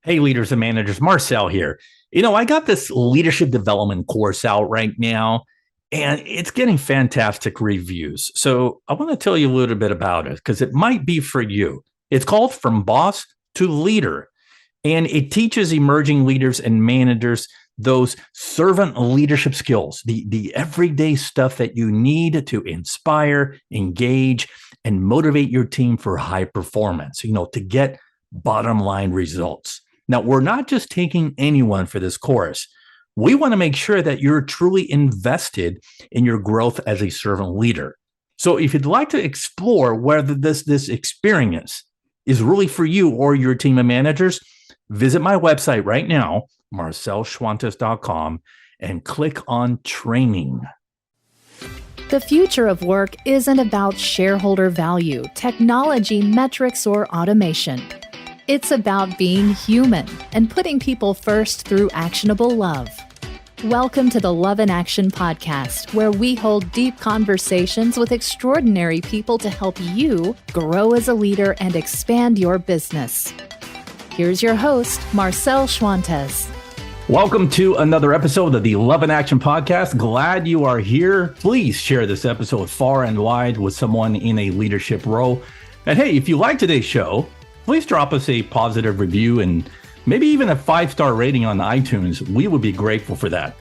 Hey, leaders and managers, Marcel here. I got this leadership development course out right now, and it's getting fantastic reviews. So I want to tell you a little bit about it because it might be for you. It's called From Boss to Leader, and it teaches emerging leaders and managers those servant leadership skills, the everyday stuff that you need to inspire, engage, and motivate your team for high performance, to get bottom line results. Now, we're not just taking anyone for this course. We want to make sure that you're truly invested in your growth as a servant leader. So if you'd like to explore whether this experience is really for you or your team of managers, visit my website right now, marcelschwantes.com, and click on training. The future of work isn't about shareholder value, technology, metrics, or automation. It's about being human and putting people first through actionable love. Welcome to the Love in Action podcast, where we hold deep conversations with extraordinary people to help you grow as a leader and expand your business. Here's your host, Marcel Schwantes. Welcome to another episode of the Love in Action podcast. Glad you are here. Please share this episode far and wide with someone in a leadership role. And hey, if you like today's show, please drop us a positive review and maybe even a 5-star rating on iTunes. We would be grateful for that.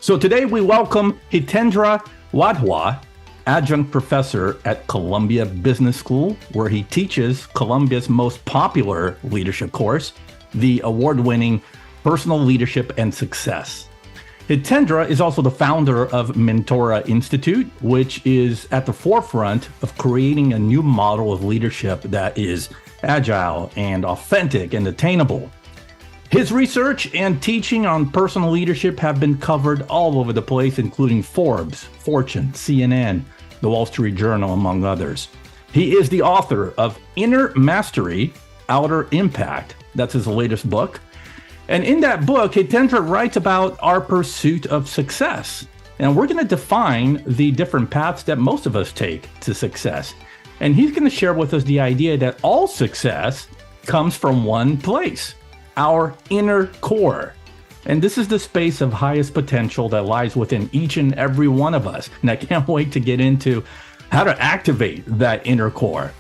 So today we welcome Hitendra Wadhwa, Adjunct Professor at Columbia Business School, where he teaches Columbia's most popular leadership course, the award-winning Personal Leadership and Success. Hitendra is also the founder of Mentora Institute, which is at the forefront of creating a new model of leadership that is agile and authentic and attainable. His research and teaching on personal leadership have been covered all over the place, including Forbes, Fortune, CNN, the Wall Street Journal, among others. He is the author of Inner Mastery, Outer Impact. That's his latest book. And in that book, Hitendra writes about our pursuit of success. And we're going to define the different paths that most of us take to success. And he's going to share with us the idea that all success comes from one place, our inner core. And this is the space of highest potential that lies within each and every one of us. And I can't wait to get into how to activate that inner core.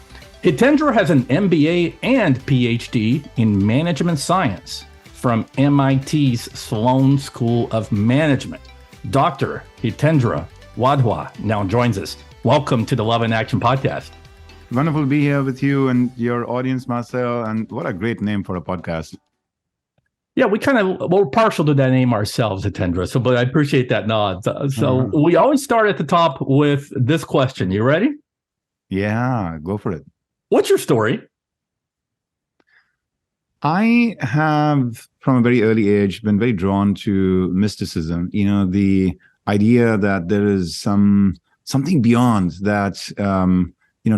Hitendra has an MBA and PhD in management science from MIT's Sloan School of Management. Dr. Hitendra Wadhwa now joins us. Welcome to the Love in Action podcast. Wonderful to be here with you and your audience, Marcel. And what a great name for a podcast. Yeah, we're partial to that name ourselves, Hitendra. But I appreciate that nod. We always start at the top with this question. You ready? Yeah, go for it. What's your story? I have, from a very early age, been very drawn to mysticism. The idea that there is something beyond that,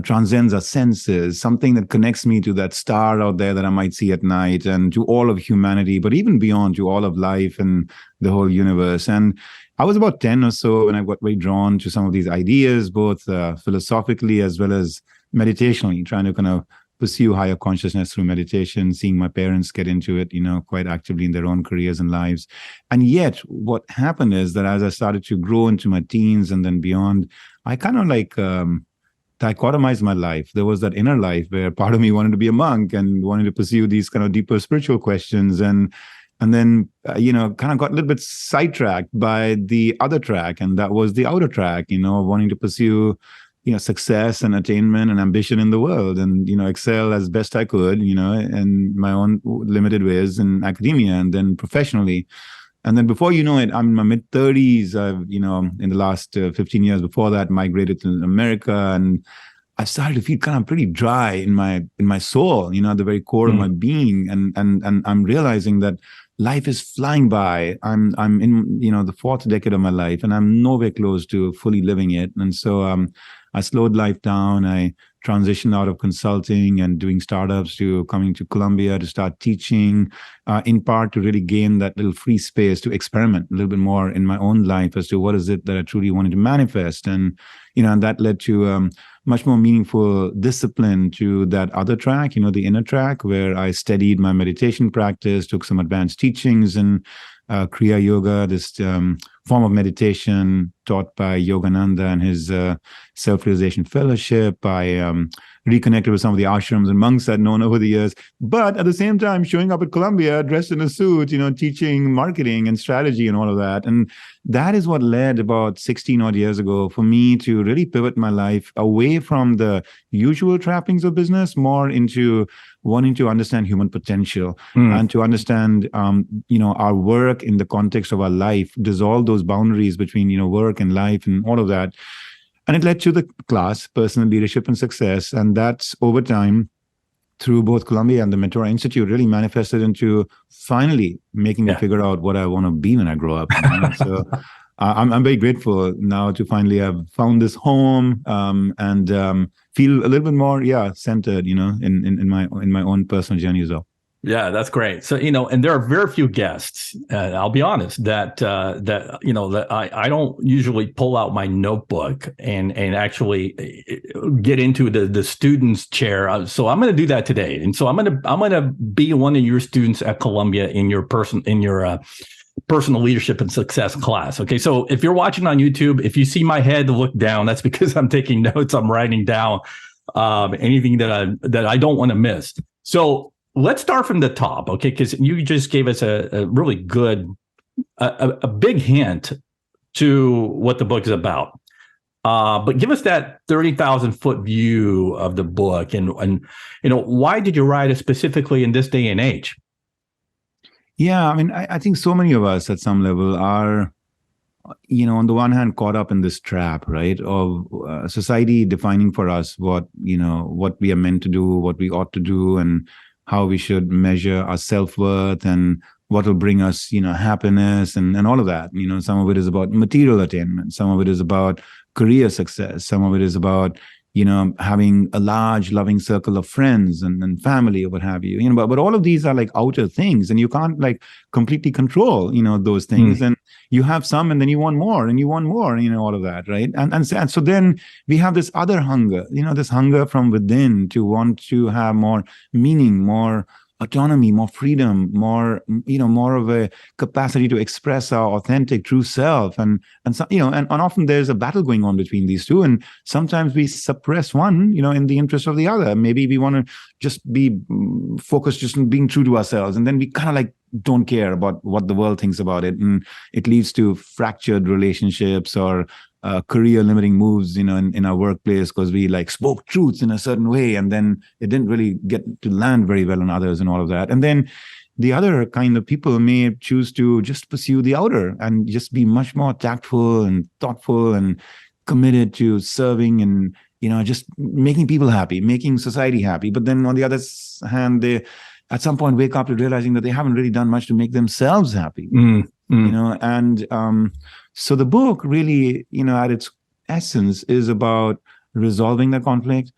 transcends our senses, something that connects me to that star out there that I might see at night and to all of humanity, but even beyond to all of life and the whole universe. And I was about 10 or so when I got very drawn to some of these ideas, both philosophically as well as meditationally, trying to kind of pursue higher consciousness through meditation, seeing my parents get into it, quite actively in their own careers and lives. And yet what happened is that as I started to grow into my teens and then beyond, I kind of dichotomized my life. There was that inner life where part of me wanted to be a monk and wanted to pursue these kind of deeper spiritual questions. And then, kind of got a little bit sidetracked by the other track. And that was the outer track, wanting to pursue, success and attainment and ambition in the world and, excel as best I could, in my own limited ways in academia and then professionally. And then before you know it, I'm in my mid-30s. I've, in the last 15 years before that, migrated to America, and I started to feel kind of pretty dry in my soul, at the very core of my being. And I'm realizing that life is flying by. I'm in, the fourth decade of my life, and I'm nowhere close to fully living it. And so I slowed life down. I transitioned out of consulting and doing startups to coming to Columbia to start teaching, in part to really gain that little free space to experiment a little bit more in my own life as to what is it that I truly wanted to manifest. And, and that led to much more meaningful discipline to that other track, the inner track, where I studied my meditation practice, took some advanced teachings in Kriya Yoga, this form of meditation taught by Yogananda and his Self-Realization Fellowship. I reconnected with some of the ashrams and monks I'd known over the years. But at the same time, showing up at Columbia dressed in a suit, teaching marketing and strategy and all of that. And that is what led about 16 odd years ago for me to really pivot my life away from the usual trappings of business, more into wanting to understand human potential and to understand, our work in the context of our life, dissolve those boundaries between, work and life and all of that. And it led to the class, Personal Leadership and Success. And that's over time, through both Columbia and the Mentora Institute, really manifested into finally making me figure out what I want to be when I grow up. So I'm very grateful now to finally have found this home and feel a little bit more, centered, in my own personal journey as well. Yeah, that's great. So, and there are very few guests, I'll be honest, that I don't usually pull out my notebook and actually get into the student's chair. So I'm going to do that today. And so I'm going to be one of your students at Columbia in your personal leadership and success class. Okay. So if you're watching on YouTube, if you see my head look down, that's because I'm taking notes. I'm writing down anything that I don't want to miss. So let's start from the top, okay? Because you just gave us a really good, a big hint to what the book is about. But give us that 30,000 foot view of the book, and why did you write it specifically in this day and age? Yeah, I mean, I think so many of us at some level are, on the one hand, caught up in this trap, right, of society defining for us what we are meant to do, what we ought to do, and how we should measure our self-worth and what will bring us, happiness and all of that. Some of it is about material attainment. Some of it is about career success. Some of it is about, having a large loving circle of friends and family or what have you. But all of these are like outer things, and you can't like completely control, those things. And you have some, and then you want more, and you want more, all of that, right? And so then we have this other hunger, this hunger from within to want to have more meaning, more autonomy, more freedom, more of a capacity to express our authentic, true self, and so, and often there's a battle going on between these two, and sometimes we suppress one, in the interest of the other. Maybe we want to just be focused just on being true to ourselves, and then we kind of like don't care about what the world thinks about it, and it leads to fractured relationships or career limiting moves, in our workplace, because we like spoke truths in a certain way, and then it didn't really get to land very well on others and all of that. And then the other kind of people may choose to just pursue the outer and just be much more tactful and thoughtful and committed to serving and, just making people happy, making society happy. But then on the other hand, they at some point wake up to realizing that they haven't really done much to make themselves happy. So the book really, at its essence, is about resolving the conflict,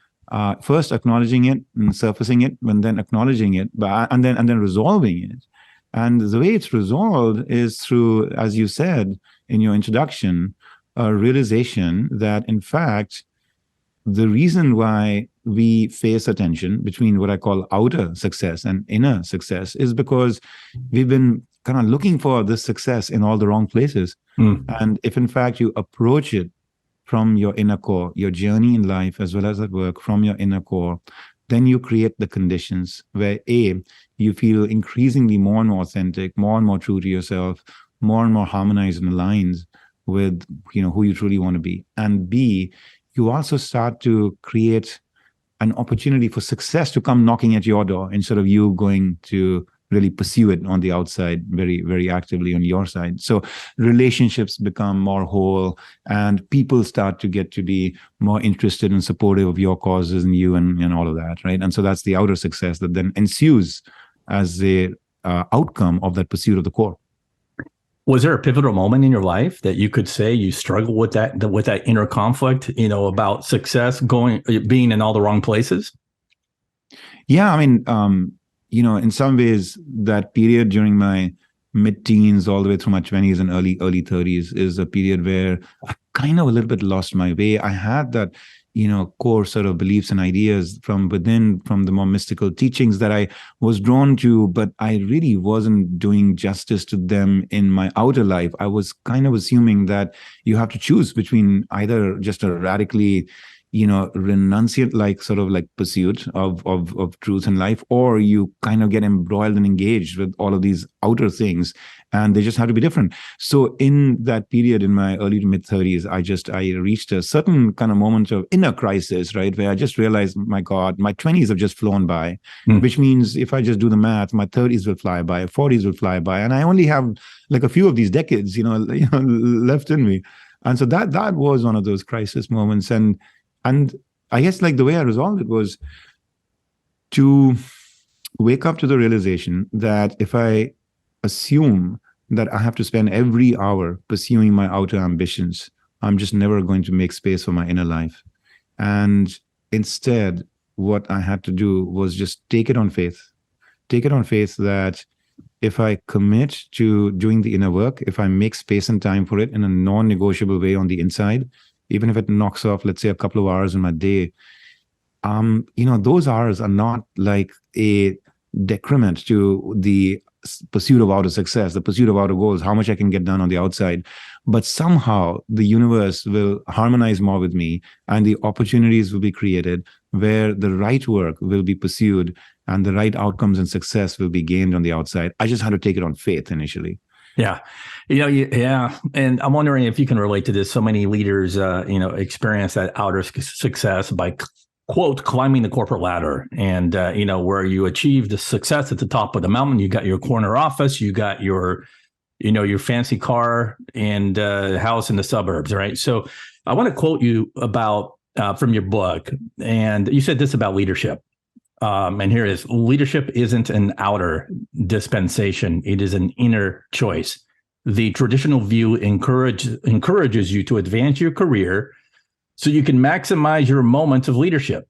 first acknowledging it and surfacing it, and then acknowledging it, and then resolving it. And the way it's resolved is through, as you said in your introduction, a realization that, in fact, the reason why we face a tension between what I call outer success and inner success is because we've been kind of looking for this success in all the wrong places. And if in fact you approach it from your inner core, your journey in life as well as at work from your inner core, then you create the conditions where you feel increasingly more and more authentic, more and more true to yourself, more and more harmonized and aligned with who you truly want to be. And B, you also start to create an opportunity for success to come knocking at your door instead of you going to really pursue it on the outside very, very actively on your side. So relationships become more whole, and people start to get to be more interested and supportive of your causes and you and all of that, right? And so that's the outer success that then ensues as the outcome of that pursuit of the core. Was there a pivotal moment in your life that you could say you struggled with that inner conflict, about success being in all the wrong places? Yeah, I mean, in some ways, that period during my mid-teens all the way through my 20s and early 30s is a period where I kind of a little bit lost my way. I had that core sort of beliefs and ideas from within, from the more mystical teachings that I was drawn to, but I really wasn't doing justice to them in my outer life. I was kind of assuming that you have to choose between either just a radically renunciate like sort of like pursuit of truth in life, or you kind of get embroiled and engaged with all of these outer things, and they just have to be different. So in that period in my early to mid 30s, I reached a certain kind of moment of inner crisis, right, where I just realized, my God, my 20s have just flown by, which means if I just do the math, my 30s will fly by, 40s will fly by, and I only have like a few of these decades, left in me. And so that was one of those crisis moments. And I guess like the way I resolved it was to wake up to the realization that if I assume that I have to spend every hour pursuing my outer ambitions, I'm just never going to make space for my inner life. And instead, what I had to do was just take it on faith. Take it on faith that if I commit to doing the inner work, if I make space and time for it in a non-negotiable way on the inside, even if it knocks off, let's say, a couple of hours in my day, those hours are not like a decrement to the pursuit of outer success, the pursuit of outer goals, how much I can get done on the outside. But somehow the universe will harmonize more with me, and the opportunities will be created where the right work will be pursued and the right outcomes and success will be gained on the outside. I just had to take it on faith initially. Yeah. Yeah. And I'm wondering if you can relate to this. So many leaders, experience that outer success by, quote, climbing the corporate ladder, and, where you achieve the success at the top of the mountain. You got your corner office, you got your fancy car and house in the suburbs, right? So I want to quote you about from your book. And you said this about leadership. And here it is: leadership isn't an outer dispensation. It is an inner choice. The traditional view encourages you to advance your career so you can maximize your moments of leadership.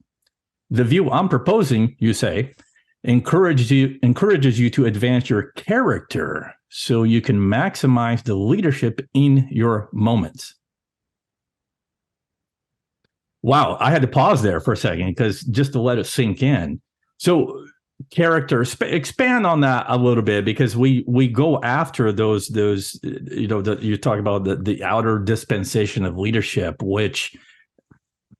The view I'm proposing, you say, encourages you to advance your character so you can maximize the leadership in your moments. Wow, I had to pause there for a second because just to let it sink in. So character, expand on that a little bit, because we go after those you talk about the outer dispensation of leadership, which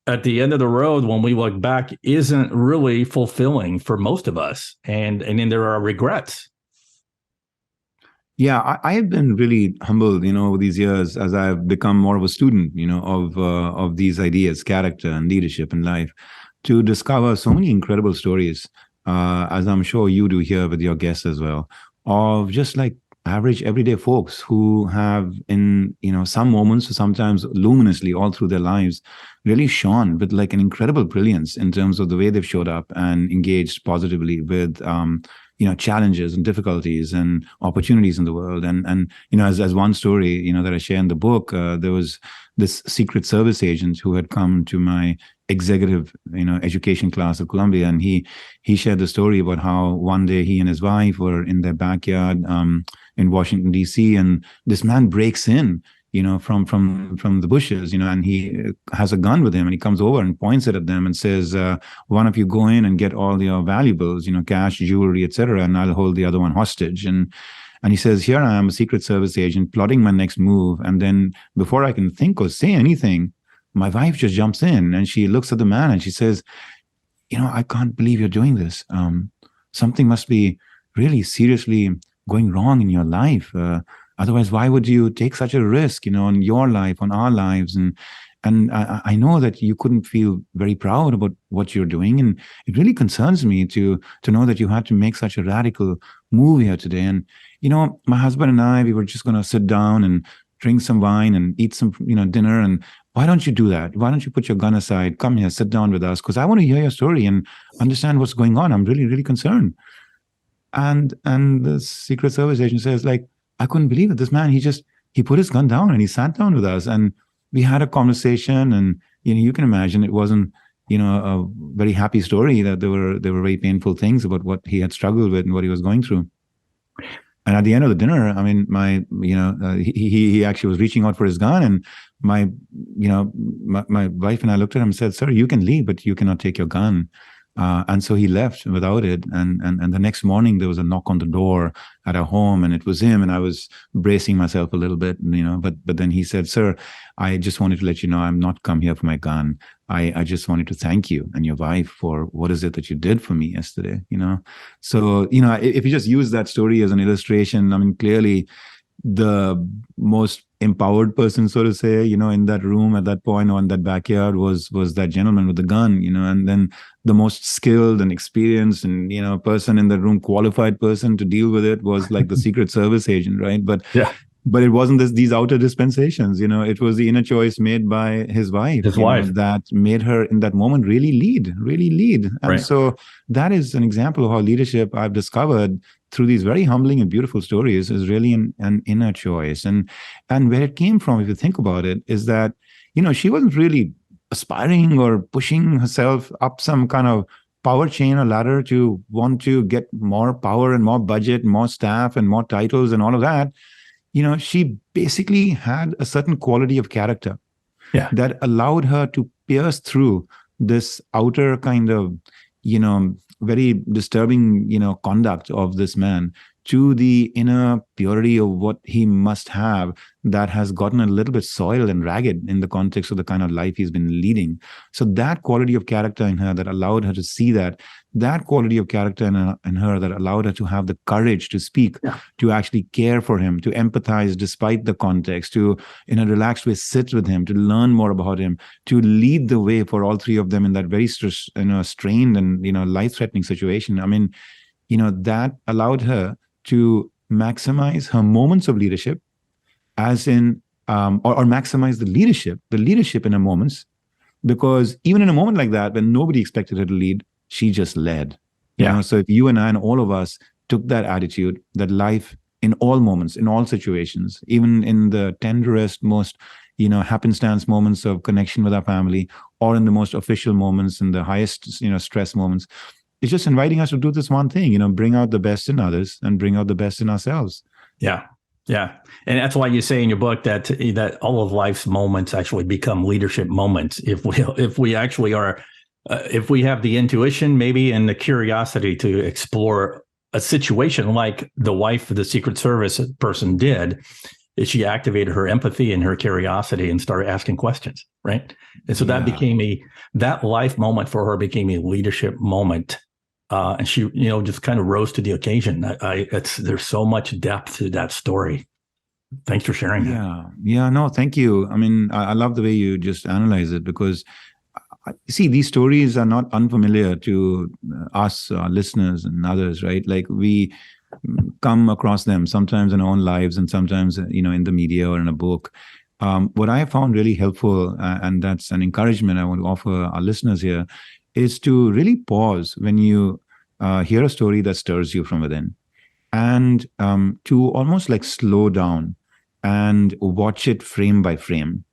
at the end of the road, when we look back, isn't really fulfilling for most of us, and then there are regrets. Yeah, I have been really humbled, over these years as I've become more of a student, of these ideas, character and leadership in life, to discover so many incredible stories, as I'm sure you do here with your guests as well, of just like average everyday folks who have in, some moments, sometimes luminously all through their lives, really shone with like an incredible brilliance in terms of the way they've showed up and engaged positively with, challenges and difficulties and opportunities in the world. And as one story, that I share in the book, there was this Secret Service agent who had come to my executive, education class at Columbia, and he shared the story about how one day he and his wife were in their backyard in Washington, D.C., and this man breaks in, from the bushes, and he has a gun with him, and he comes over and points it at them and says, one of you go in and get all your valuables, cash, jewelry, etc., and I'll hold the other one hostage. And he says, here I am, a Secret Service agent, plotting my next move. And then before I can think or say anything, my wife just jumps in and she looks at the man and she says, I can't believe you're doing this. Something must be really seriously going wrong in your life. Otherwise, why would you take such a risk, on your life, on our lives? And I know that you couldn't feel very proud about what you're doing. And it really concerns me to know that you had to make such a radical move here today. And, my husband and I, we were just going to sit down and drink some wine and eat some, dinner. And why don't you do that? Why don't you put your gun aside? Come here, sit down with us, because I want to hear your story and understand what's going on. I'm really, really concerned. And the Secret Service agent says, like, I couldn't believe it. This man, he put his gun down and he sat down with us and we had a conversation. And, you can imagine it wasn't, a very happy story, that there were very painful things about what he had struggled with and what he was going through. And at the end of the dinner, I mean, he actually was reaching out for his gun, and my wife and I looked at him and said, "Sir, you can leave, but you cannot take your gun." And so he left without it. And the next morning there was a knock on the door at our home, and it was him. And I was bracing myself a little bit, but then he said, "Sir, I just wanted to let you know I'm not come here for my gun. I just wanted to thank you and your wife for what is it that you did for me yesterday." So, if you just use that story as an illustration, I mean, clearly the most empowered person, so to say, in that room at that point, or in that backyard was that gentleman with the gun, and then the most skilled and experienced and, person in the room, qualified person to deal with it was like the Secret Service agent, right? But it wasn't these outer dispensations, it was the inner choice made by his wife, that made her in that moment really lead. And right. So that is an example of how leadership, I've discovered through these very humbling and beautiful stories, is really an inner choice. And where it came from, if you think about it, is that, she wasn't really aspiring or pushing herself up some kind of power chain or ladder to want to get more power and more budget, more staff and more titles and all of that. She basically had a certain quality of character that allowed her to pierce through this outer kind of, very disturbing, conduct of this man to the inner purity of what he must have that has gotten a little bit soiled and ragged in the context of the kind of life he's been leading. So that quality of character in her that allowed her to see that quality of character in her that allowed her to have the courage to speak, to actually care for him, to empathize despite the context, to, in a relaxed way, sit with him, to learn more about him, to lead the way for all three of them in that very strained and, life-threatening situation. I mean, that allowed her to maximize her moments of leadership, as in, or maximize the leadership in her moments, because even in a moment like that, when nobody expected her to lead, she just led. So if you and I and all of us took that attitude, that life in all moments, in all situations, even in the tenderest, most, happenstance moments of connection with our family, or in the most official moments, in the highest, stress moments, it's just inviting us to do this one thing, bring out the best in others and bring out the best in ourselves. Yeah. Yeah. And that's why you say in your book that all of life's moments actually become leadership moments. If we actually are, if we have the intuition, maybe, and the curiosity to explore a situation like the wife of the Secret Service person did, is she activated her empathy and her curiosity and started asking questions. Right. And so that became that life moment for her became a leadership moment. And she, just kind of rose to the occasion. There's so much depth to that story. Thanks for sharing that. Yeah, no, thank you. I mean, I love the way you just analyze it, because see, these stories are not unfamiliar to us, our listeners and others, right? Like we come across them sometimes in our own lives and sometimes, in the media or in a book. What I found really helpful, and that's an encouragement I want to offer our listeners here, is to really pause when you hear a story that stirs you from within, and to almost like slow down and watch it frame by frame,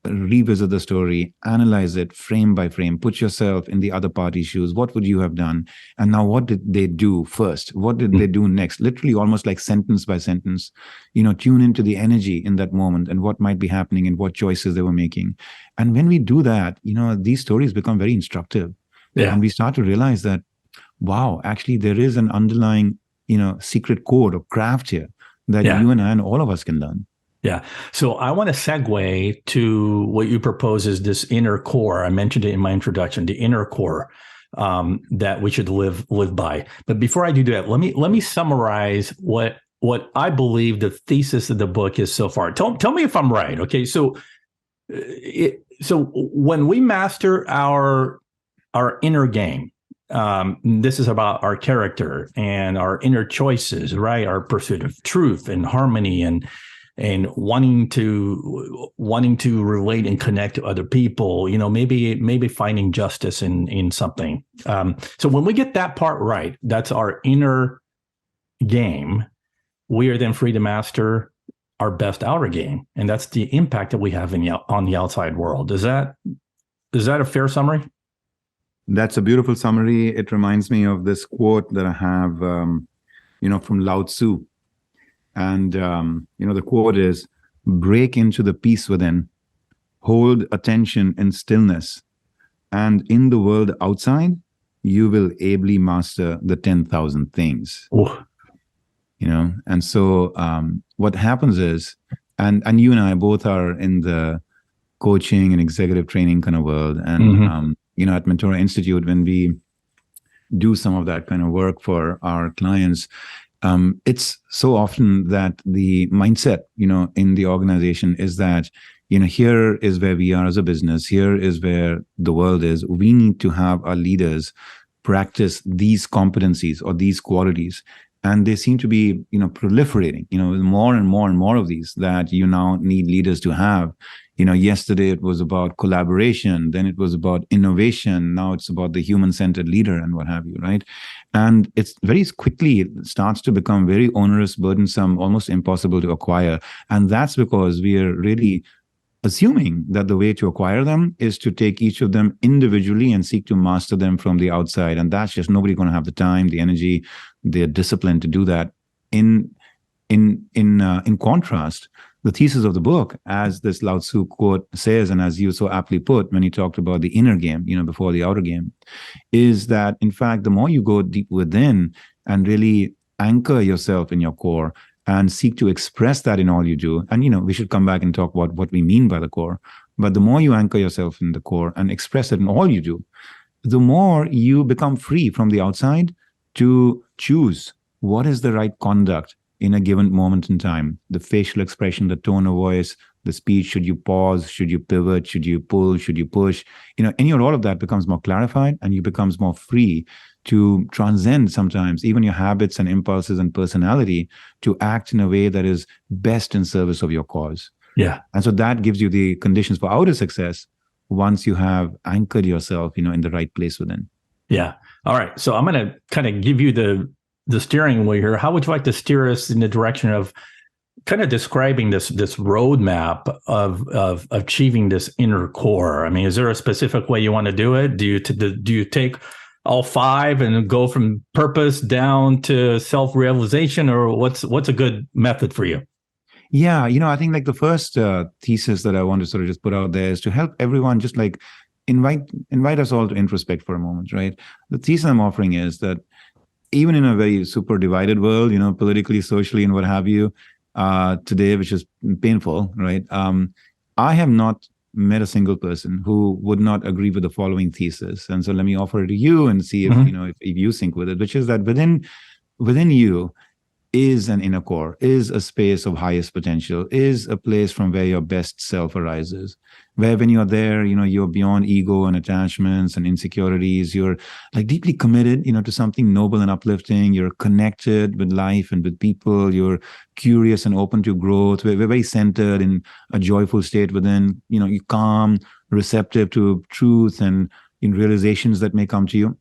revisit the story, analyze it frame by frame, put yourself in the other party's shoes. What would you have done? And now what did they do first? What did they do next? Literally almost like sentence by sentence, tune into the energy in that moment and what might be happening and what choices they were making. And when we do that, these stories become very instructive. And we start to realize that, wow, actually there is an underlying, secret code or craft here that you and I and all of us can learn. Yeah. So I want to segue to what you propose is this inner core. I mentioned it in my introduction, the inner core that we should live by. But before I do that, let me summarize what I believe the thesis of the book is so far. Tell me if I'm right. Okay. So when we master our inner game, this is about our character and our inner choices, right? Our pursuit of truth and harmony and wanting to relate and connect to other people, maybe finding justice in something. So when we get that part right, that's our inner game. We are then free to master our best outer game, and that's the impact that we have on the outside world. Is that a fair summary? That's a beautiful summary. It reminds me of this quote that I have, from Lao Tzu. And the quote is, break into the peace within, hold attention in stillness, and in the world outside, you will ably master the 10,000 things. Oh. And so what happens is, and you and I both are in the coaching and executive training kind of world. And, at Mentora Institute, when we do some of that kind of work for our clients, it's so often that the mindset, in the organization is that, here is where we are as a business. Here is where the world is. We need to have our leaders practice these competencies or these qualities. And they seem to be, proliferating, more and more and more of these that you now need leaders to have. Yesterday it was about collaboration, then it was about innovation. Now it's about the human-centered leader and what have you, right? And it's very quickly, it starts to become very onerous, burdensome, almost impossible to acquire. And that's because we are really assuming that the way to acquire them is to take each of them individually and seek to master them from the outside. And that's just nobody going to have the time, the energy, the discipline to do that. In contrast, the thesis of the book, as this Lao Tzu quote says, and as you so aptly put when you talked about the inner game, before the outer game, is that in fact, the more you go deep within and really anchor yourself in your core and seek to express that in all you do. And, we should come back and talk about what we mean by the core. But the more you anchor yourself in the core and express it in all you do, the more you become free from the outside to choose what is the right conduct in a given moment in time. The facial expression, the tone of voice, the speech, should you pause, should you pivot, should you pull, should you push? All of that becomes more clarified and you becomes more free to transcend sometimes even your habits and impulses and personality to act in a way that is best in service of your cause. Yeah. And so that gives you the conditions for outer success once you have anchored yourself, in the right place within. Yeah. All right. So I'm going to kind of give you the steering wheel here. How would you like to steer us in the direction of kind of describing this roadmap of achieving this inner core? I mean, is there a specific way you want to do it? Do you take all 5 and go from purpose down to self-realization, or what's a good method for you? Yeah, I think like the first thesis that I want to sort of just put out there is to help everyone just like invite us all to introspect for a moment, right? The thesis I'm offering is that even in a very super divided world, politically, socially, and what have you, today, which is painful, right? I have not met a single person who would not agree with the following thesis. And so let me offer it to you and see if, if you sync with it, which is that within you is an inner core, is a space of highest potential, is a place from where your best self arises, where when you're there, you're beyond ego and attachments and insecurities. You're like deeply committed, to something noble and uplifting. You're connected with life and with people. You're curious and open to growth. We're very centered in a joyful state within, you're calm, receptive to truth and in realizations that may come to you.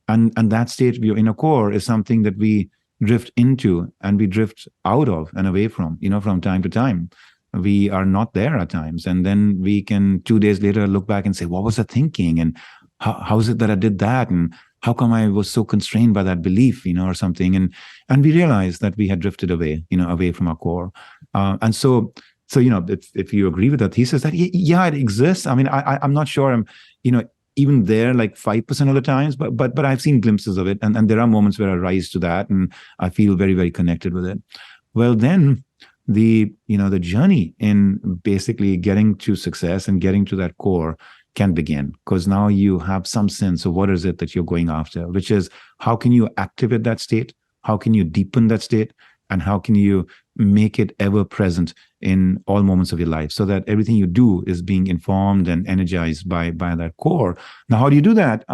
And that state of your inner core is something that we drift into and we drift out of and away from, from time to time. We are not there at times. And then we can 2 days later look back and say, what was I thinking? And how is it that I did that? And how come I was so constrained by that belief, or something? And we realized that we had drifted away, away from our core. And so, if you agree with that thesis that, yeah, it exists. I mean, I'm not sure I'm, even there like 5% of the times, but I've seen glimpses of it. And there are moments where I rise to that and I feel very, very connected with it. Well, then the journey in basically getting to success and getting to that core can begin, because now you have some sense of what is it that you're going after, which is how can you activate that state? How can you deepen that state? And how can you make it ever present in all moments of your life so that everything you do is being informed and energized by that core? Now, how do you do that?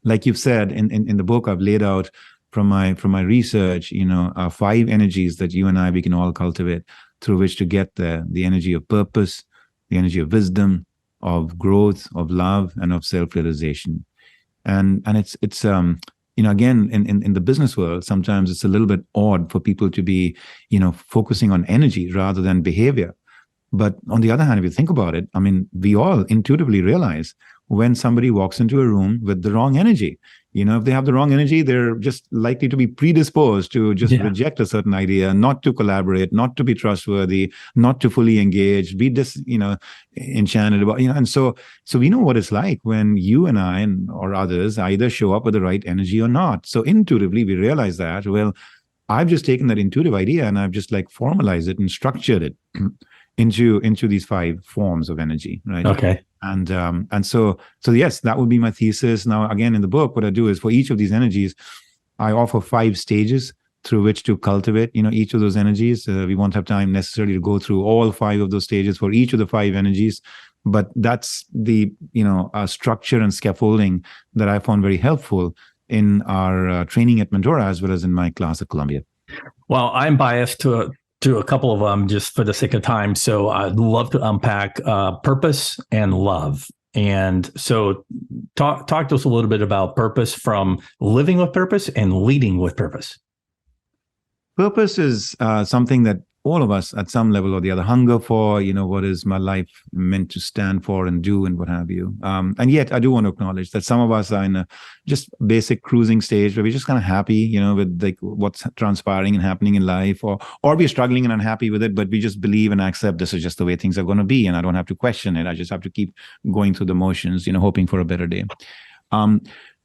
Like you've said in the book, I've laid out from my research, 5 energies that you and we can all cultivate through which to get there: the energy of purpose, the energy of wisdom, of growth, of love, and of self-realization. And it's again, in the business world, sometimes it's a little bit odd for people to be, focusing on energy rather than behavior. But on the other hand, if you think about it, I mean, we all intuitively realize when somebody walks into a room with the wrong energy. If they have the wrong energy, they're just likely to be predisposed to just reject a certain idea, not to collaborate, not to be trustworthy, not to fully engage, be enchanted about, and so we know what it's like when you and I or others either show up with the right energy or not. So intuitively, we realize that, well, I've just taken that intuitive idea and I've just like formalized it and structured it into these 5 forms of energy, right? Okay. And so yes, that would be my thesis. Now, again, in the book, what I do is for each of these energies, I offer 5 stages through which to cultivate, each of those energies. We won't have time necessarily to go through all 5 of those stages for each of the 5 energies, but that's the, structure and scaffolding that I found very helpful in our training at Mentora as well as in my class at Columbia. Well, I'm biased to a couple of them just for the sake of time. So I'd love to unpack purpose and love. And so talk to us a little bit about purpose, from living with purpose and leading with purpose. Purpose is something that all of us at some level or the other hunger for, what is my life meant to stand for and do and what have you. And yet I do want to acknowledge that some of us are in a just basic cruising stage where we're just kind of happy, with like what's transpiring and happening in life, or we're struggling and unhappy with it, but we just believe and accept this is just the way things are going to be. And I don't have to question it. I just have to keep going through the motions, hoping for a better day.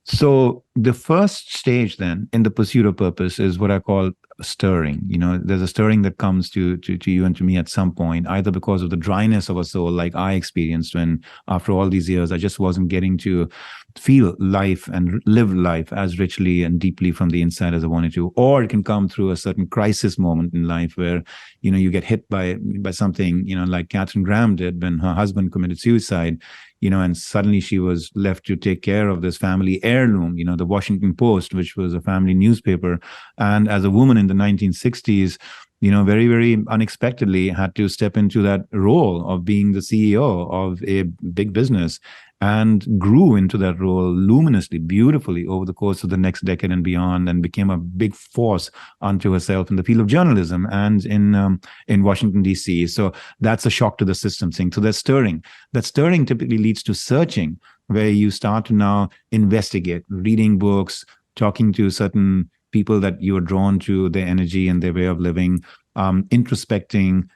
So the first stage then in the pursuit of purpose is what I call stirring. There's a stirring that comes to you and to me at some point, either because of the dryness of a soul, like I experienced when after all these years, I just wasn't getting to feel life and live life as richly and deeply from the inside as I wanted to, or it can come through a certain crisis moment in life where, you get hit by something, like Katharine Graham did when her husband committed suicide. And suddenly she was left to take care of this family heirloom, the Washington Post, which was a family newspaper. And as a woman in the 1960s, very, very unexpectedly had to step into that role of being the CEO of a big business, and grew into that role luminously, beautifully over the course of the next decade and beyond, and became a big force unto herself in the field of journalism and in Washington, D.C. So that's a shock to the system thing. So there's stirring. That stirring typically leads to searching, where you start to now investigate, reading books, talking to certain people that you are drawn to, their energy and their way of living, introspecting,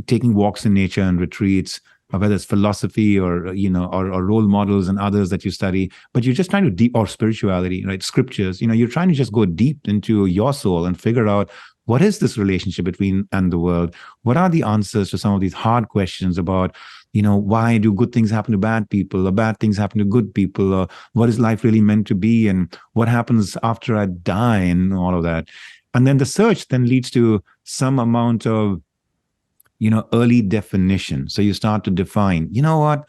taking walks in nature and retreats, whether it's philosophy or role models and others that you study, but you're just trying to deep, or spirituality, right? Scriptures, you're trying to just go deep into your soul and figure out what is this relationship between and the world? What are the answers to some of these hard questions about, why do good things happen to bad people, or bad things happen to good people, or what is life really meant to be, and what happens after I die, and all of that. And then the search then leads to some amount of early definition. So you start to define, what?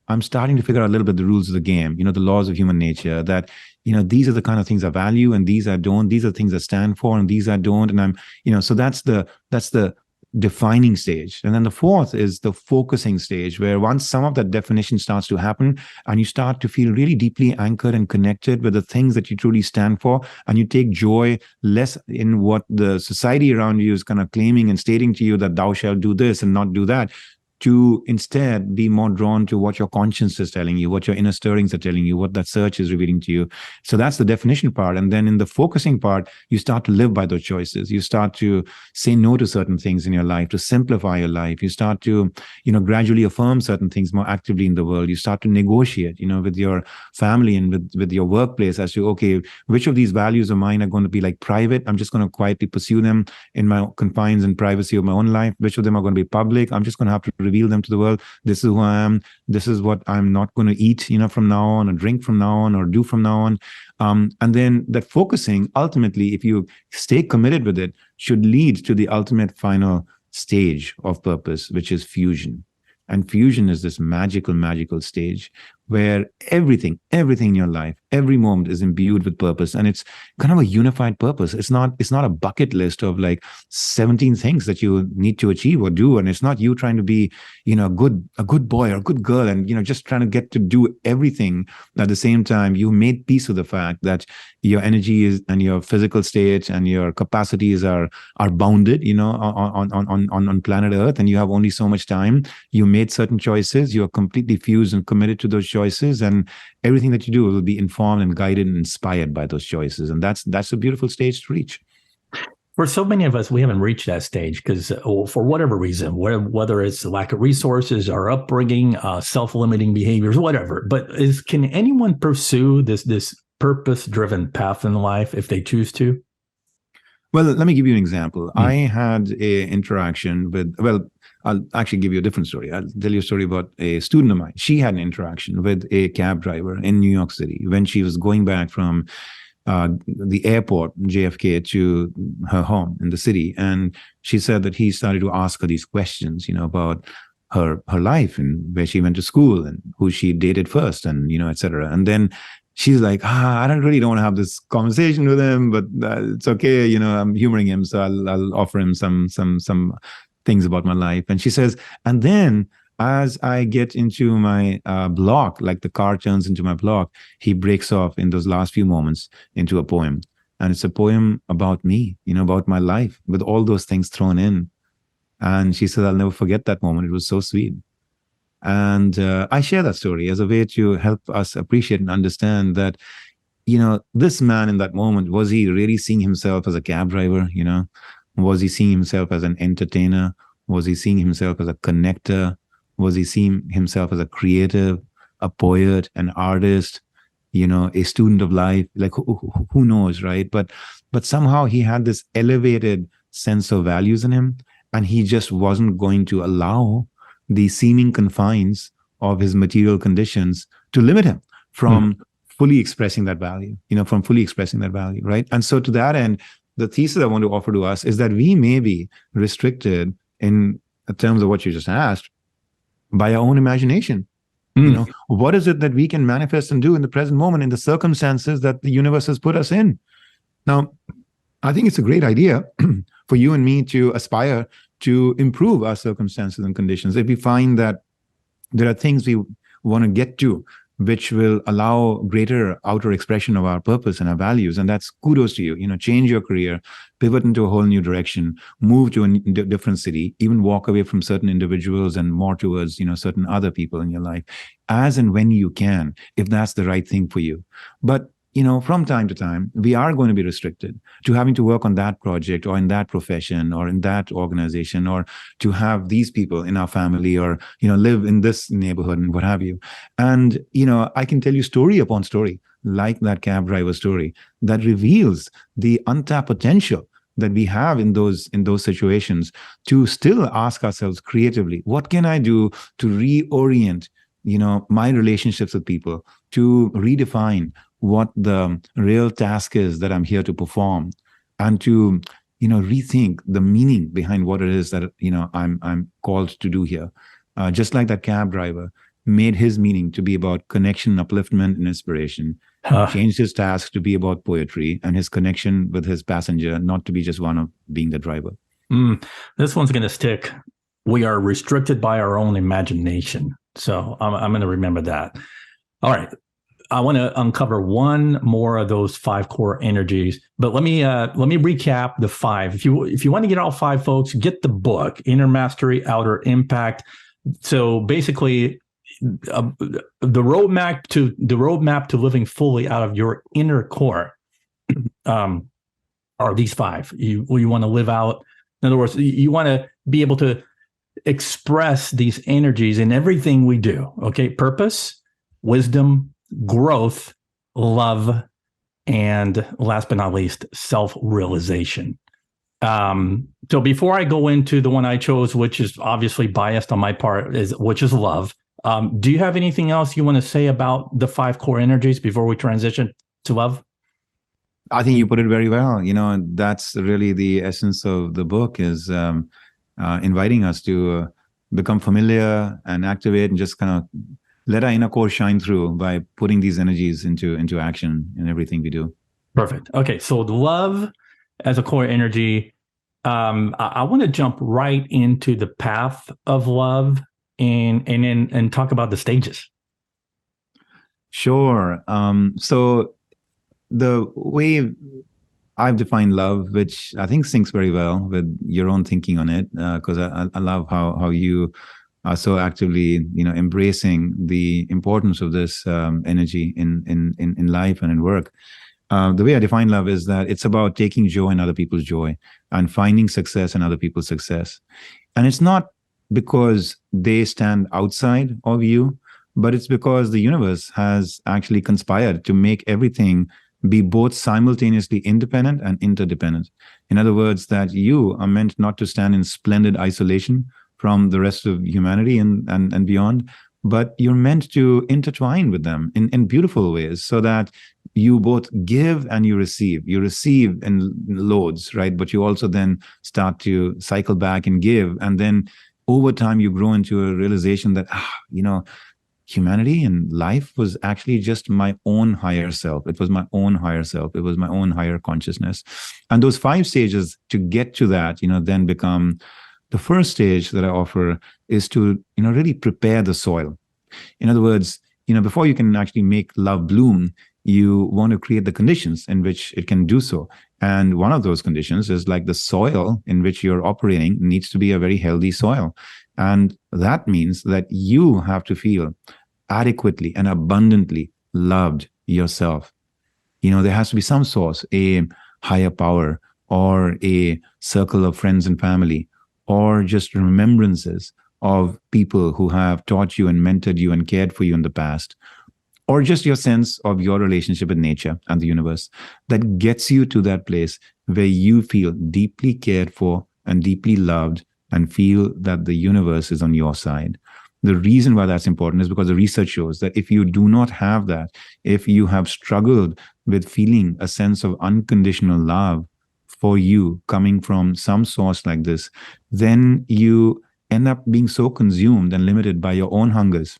I'm starting to figure out a little bit the rules of the game, the laws of human nature, that, these are the kind of things I value and these I don't. These are things I stand for and these I don't. And I'm, so that's the defining stage. And then the fourth is the focusing stage, where once some of that definition starts to happen and you start to feel really deeply anchored and connected with the things that you truly stand for, and you take joy less in what the society around you is kind of claiming and stating to you that thou shalt do this and not do that, to instead be more drawn to what your conscience is telling you, what your inner stirrings are telling you, what that search is revealing to you. So that's the definition part. And then in the focusing part, you start to live by those choices. You start to say no to certain things in your life, to simplify your life. You start to, gradually affirm certain things more actively in the world. You start to negotiate, with your family and with your workplace as to, okay, which of these values of mine are going to be like private? I'm just going to quietly pursue them in my confines and privacy of my own life. Which of them are going to be public? I'm just going to have to reveal them to the world. This is who I am. This is what I'm not going to eat, from now on, or drink from now on, or do from now on. And then that focusing, ultimately, if you stay committed with it, should lead to the ultimate final stage of purpose, which is fusion. And fusion is this magical stage where everything in your life, every moment is imbued with purpose, and it's kind of a unified purpose. It's not a bucket list of like 17 things that you need to achieve or do, and it's not you trying to be, a good boy or a good girl, and just trying to get to do everything. At the same time, you made peace with the fact that your energy is, and your physical state and your capacities are bounded, on planet Earth, and you have only so much time. You made certain choices. You are completely fused and committed to those choices. choices, and everything that you do will be informed and guided and inspired by those choices. And that's a beautiful stage to reach. For so many of us, we haven't reached that stage because for whatever reason, whether it's lack of resources, our upbringing, self-limiting behaviors, whatever. But can anyone pursue this purpose-driven path in life if they choose to? Well, let me give you an example. I had an interaction with, I'll actually give you a different story. I'll tell you a story about a student of mine. She had an interaction with a cab driver in New York City when she was going back from the airport, JFK, to her home in the city. And she said that he started to ask her these questions, about her life and where she went to school and who she dated first and, et cetera. And then she's like, I don't want to have this conversation with him, but it's okay. I'm humoring him. So I'll offer him some things about my life. And she says, and then as I get into my block, like the car turns into my block, he breaks off in those last few moments into a poem. And it's a poem about me, about my life with all those things thrown in. And she said, I'll never forget that moment. It was so sweet. And I share that story as a way to help us appreciate and understand that, this man in that moment, was he really seeing himself as a cab driver? Was he seeing himself as an entertainer? Was he seeing himself as a connector? Was he seeing himself as a creative, a poet, an artist, a student of life? Like, who knows, right? But somehow he had this elevated sense of values in him, and he just wasn't going to allow the seeming confines of his material conditions to limit him from fully expressing that value, right? And so to that end, the thesis I want to offer to us is that we may be restricted in terms of what you just asked by our own imagination. What is it that we can manifest and do in the present moment in the circumstances that the universe has put us in? Now, I think it's a great idea for you and me to aspire to improve our circumstances and conditions. If we find that there are things we want to get to which will allow greater outer expression of our purpose and our values, and that's kudos to you. Change your career, pivot into a whole new direction, move to a different city, even walk away from certain individuals and more towards, certain other people in your life, as and when you can, if that's the right thing for you. But from time to time, we are going to be restricted to having to work on that project or in that profession or in that organization, or to have these people in our family, or, live in this neighborhood and what have you. And, I can tell you story upon story, like that cab driver story, that reveals the untapped potential that we have in those situations to still ask ourselves creatively, what can I do to reorient, my relationships with people, to redefine what the real task is that I'm here to perform, and to, rethink the meaning behind what it is that, I'm called to do here. Just like that cab driver made his meaning to be about connection, upliftment, and inspiration, changed his task to be about poetry, and his connection with his passenger not to be just one of being the driver. This one's going to stick. We are restricted by our own imagination. So I'm going to remember that. All right. I want to uncover one more of those 5 core energies, but let me recap the 5. If you want to get all 5, folks, get the book, Inner Mastery, Outer Impact. So basically, the roadmap to living fully out of your inner core are these 5. You want to live out. In other words, you want to be able to express these energies in everything we do. Okay, purpose, wisdom, growth, love, and last but not least, self-realization. So before I go into the one I chose, which is obviously biased on my part, which is love, do you have anything else you want to say about the 5 core energies before we transition to love? I think you put it very well. That's really the essence of the book, is inviting us to become familiar and activate and just kind of let our inner core shine through by putting these energies into action in everything we do. Perfect. Okay, so love as a core energy. I want to jump right into the path of love and talk about the stages. Sure. So the way I've defined love, which I think syncs very well with your own thinking on it, because I love how you are so actively, embracing the importance of this energy in life and in work. The way I define love is that it's about taking joy in other people's joy and finding success in other people's success. And it's not because they stand outside of you, but it's because the universe has actually conspired to make everything be both simultaneously independent and interdependent. In other words, that you are meant not to stand in splendid isolation from the rest of humanity and beyond, but you're meant to intertwine with them in beautiful ways, so that you both give and you receive. You receive in loads, right? But you also then start to cycle back and give. And then over time, you grow into a realization that, humanity and life was actually just my own higher self. It was my own higher self. It was my own higher consciousness. And those 5 stages to get to that, then become the first stage that I offer is to, really prepare the soil. In other words, before you can actually make love bloom, you want to create the conditions in which it can do so. And one of those conditions is like the soil in which you're operating needs to be a very healthy soil. And that means that you have to feel adequately and abundantly loved yourself. There has to be some source, a higher power or a circle of friends and family, or just remembrances of people who have taught you and mentored you and cared for you in the past, or just your sense of your relationship with nature and the universe that gets you to that place where you feel deeply cared for and deeply loved and feel that the universe is on your side. The reason why that's important is because the research shows that if you do not have that, if you have struggled with feeling a sense of unconditional love for you coming from some source like this, then you end up being so consumed and limited by your own hungers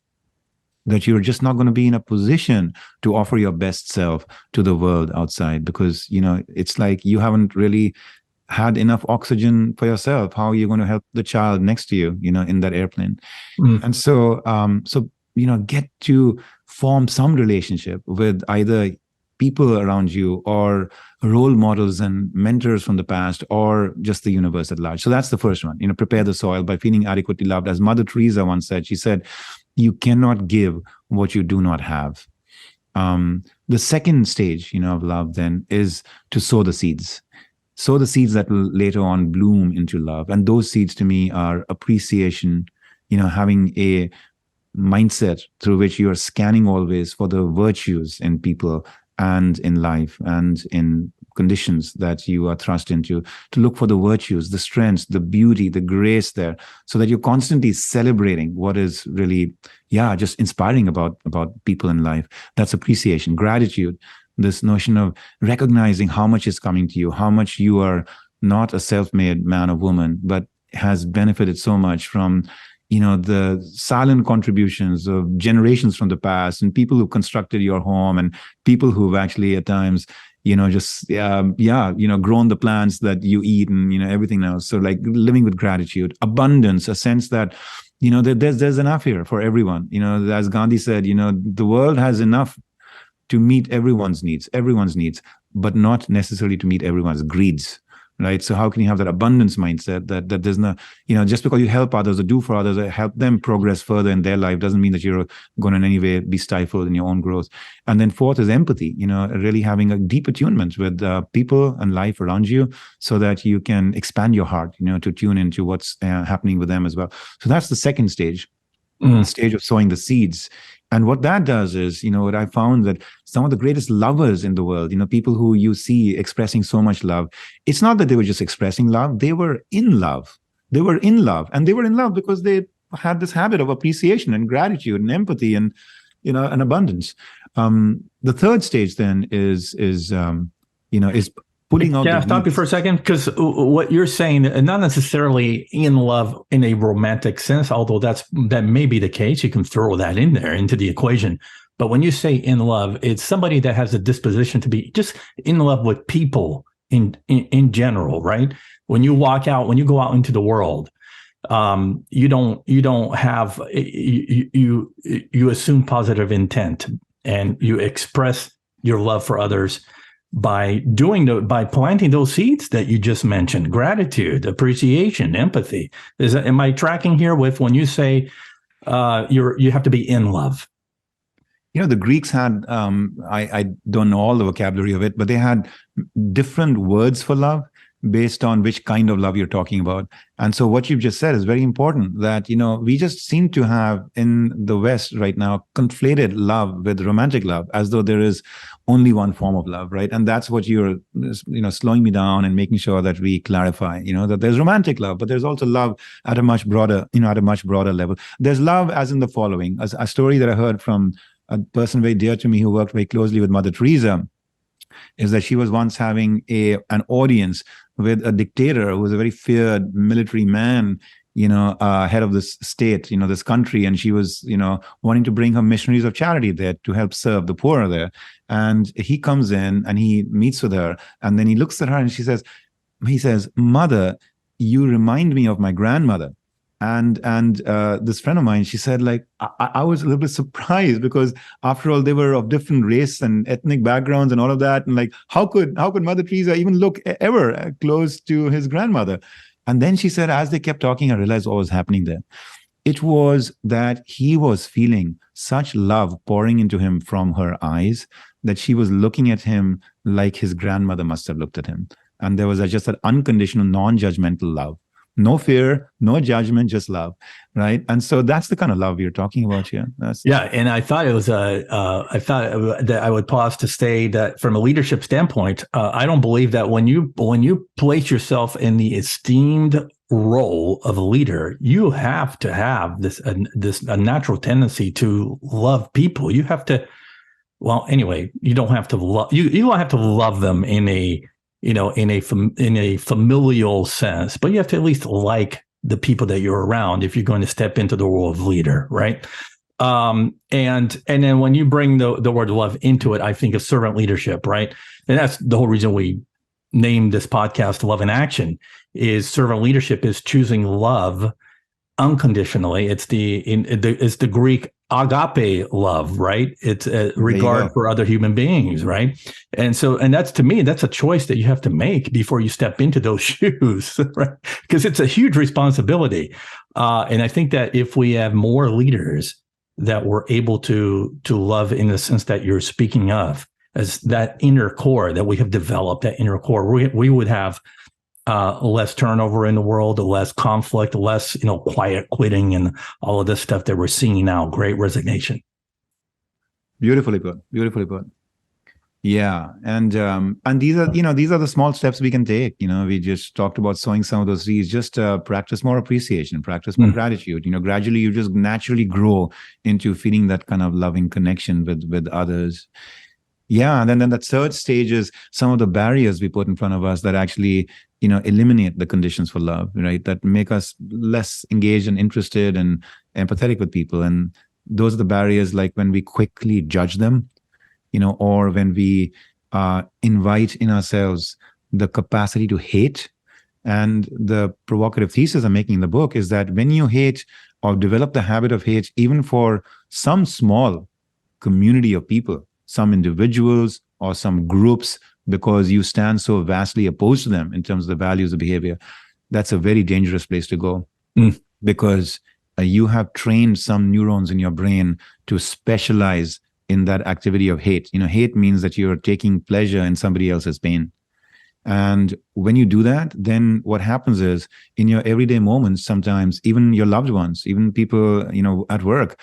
that you're just not going to be in a position to offer your best self to the world outside, because, it's like you haven't really had enough oxygen for yourself. How are you going to help the child next to you, in that airplane? And so, get to form some relationship with either people around you or role models and mentors from the past, or just the universe at large. So that's the first one, prepare the soil by feeling adequately loved. As Mother Teresa once said, she said, you cannot give what you do not have. The second stage, of love then is to sow the seeds. Sow the seeds that will later on bloom into love. And those seeds to me are appreciation, having a mindset through which you are scanning always for the virtues in people and in life and in conditions that you are thrust into, to look for the virtues, the strengths, the beauty, the grace there, so that you're constantly celebrating what is really, just inspiring about people in life. That's appreciation, gratitude, this notion of recognizing how much is coming to you, how much you are not a self-made man or woman, but has benefited so much from, the silent contributions of generations from the past and people who constructed your home and people who've actually at times, grown the plants that you eat and, everything else. So like living with gratitude, abundance, a sense that, there's enough here for everyone. As Gandhi said, the world has enough to meet everyone's needs, but not necessarily to meet everyone's greeds, right? So how can you have that abundance mindset that there's no, just because you help others or do for others or help them progress further in their life doesn't mean that you're going to in any way be stifled in your own growth. And then fourth is empathy, really having a deep attunement with people and life around you so that you can expand your heart, to tune into what's happening with them as well. So that's the second stage, the stage of sowing the seeds. And what that does is, what I found that some of the greatest lovers in the world, people who you see expressing so much love, it's not that they were just expressing love, they were in love. They were in love. And they were in love because they had this habit of appreciation and gratitude and empathy and, and abundance. The third stage then is putting out. Can I stop you for a second? Because what you're saying, not necessarily in love in a romantic sense, although that may be the case. You can throw that in there into the equation. But when you say in love, it's somebody that has a disposition to be just in love with people in general, right? When you walk out, when you go out into the world, you don't have you assume positive intent and you express your love for others by planting those seeds that you just mentioned: gratitude, appreciation, empathy. Am I tracking here with when you say you have to be in love? The Greeks had, I don't know all the vocabulary of it, but they had different words for love based on which kind of love you're talking about. And so what you've just said is very important, that, we just seem to have in the West right now conflated love with romantic love, as though there is only one form of love, right? And that's what you're, slowing me down and making sure that we clarify, that there's romantic love, but there's also love at a much broader, level. There's love as in the following, as a story that I heard from a person very dear to me who worked very closely with Mother Teresa, is that she was once having an audience with a dictator who was a very feared military man, head of this state, this country. And she was, wanting to bring her missionaries of charity there to help serve the poor there. And he comes in and he meets with her. And then he looks at her and he says, "Mother, you remind me of my grandmother." And this friend of mine, she said, like, I was a little bit surprised, because after all, they were of different race and ethnic backgrounds and all of that. And like, how could Mother Teresa even look ever close to his grandmother? And then she said, as they kept talking, I realized what was happening there. It was that he was feeling such love pouring into him from her eyes, that she was looking at him like his grandmother must have looked at him. And there was just that unconditional, non-judgmental love. No fear, no judgment, just love, right? And so that's the kind of love you're talking about here. And I thought it was I thought that I would pause to say that from a leadership standpoint, I don't believe that when you place yourself in the esteemed role of a leader, you have to have this natural tendency to love people. You have to, well, anyway, you don't have to love you don't have to love them in a familial sense, but you have to at least like the people that you're around if you're going to step into the role of leader, right? And then when you bring the word love into it, I think of servant leadership, right? And that's the whole reason we named this podcast "Love in Action." Is servant leadership is choosing love unconditionally. It's the Greek agape love, right? It's a regard for other human beings, right? And that's, to me, that's a choice that you have to make before you step into those shoes, right? Because it's a huge responsibility. And I think that if we have more leaders that were able to love in the sense that you're speaking of, as that inner core that we have developed, that inner core, we would have less turnover in the world, less conflict, less, quiet quitting and all of this stuff that we're seeing now. Great resignation. Beautifully put. Yeah. And these are the small steps we can take. We just talked about sowing some of those seeds. Just practice more appreciation, practice more gratitude. Gradually you just naturally grow into feeling that kind of loving connection with others. Yeah. And then that third stage is some of the barriers we put in front of us that actually, eliminate the conditions for love, right? That make us less engaged and interested and empathetic with people. And those are the barriers, like when we quickly judge them, or when we invite in ourselves the capacity to hate. And the provocative thesis I'm making in the book is that when you hate or develop the habit of hate, even for some small community of people, some individuals or some groups, because you stand so vastly opposed to them in terms of the values of behavior, that's a very dangerous place to go. Because you have trained some neurons in your brain to specialize in that activity of hate. Hate means that you're taking pleasure in somebody else's pain. And when you do that, then what happens is, in your everyday moments, sometimes even your loved ones, even people, at work,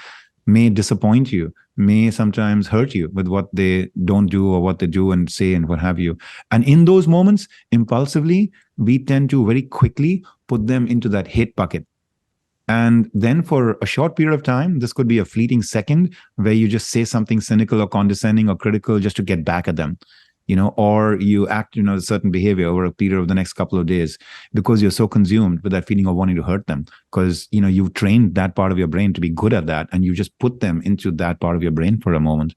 may disappoint you, may sometimes hurt you with what they don't do or what they do and say and what have you. And in those moments, impulsively, we tend to very quickly put them into that hate bucket. And then for a short period of time, this could be a fleeting second where you just say something cynical or condescending or critical just to get back at them. Or you act, a certain behavior over a period of the next couple of days because you're so consumed with that feeling of wanting to hurt them. Because, you've trained that part of your brain to be good at that, and you just put them into that part of your brain for a moment.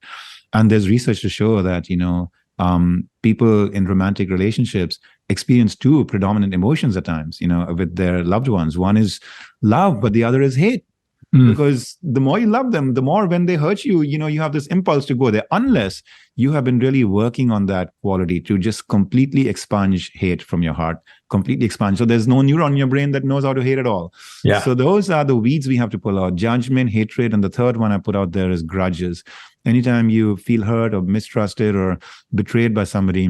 And there's research to show that, people in romantic relationships experience two predominant emotions at times, with their loved ones. One is love, but the other is hate. Because the more you love them, the more when they hurt you, you have this impulse to go there, unless you have been really working on that quality to just completely expunge hate from your heart, completely expunge. So there's no neuron in your brain that knows how to hate at all. Yeah. So those are the weeds we have to pull out: judgment, hatred. And the third one I put out there is grudges. Anytime you feel hurt or mistrusted or betrayed by somebody,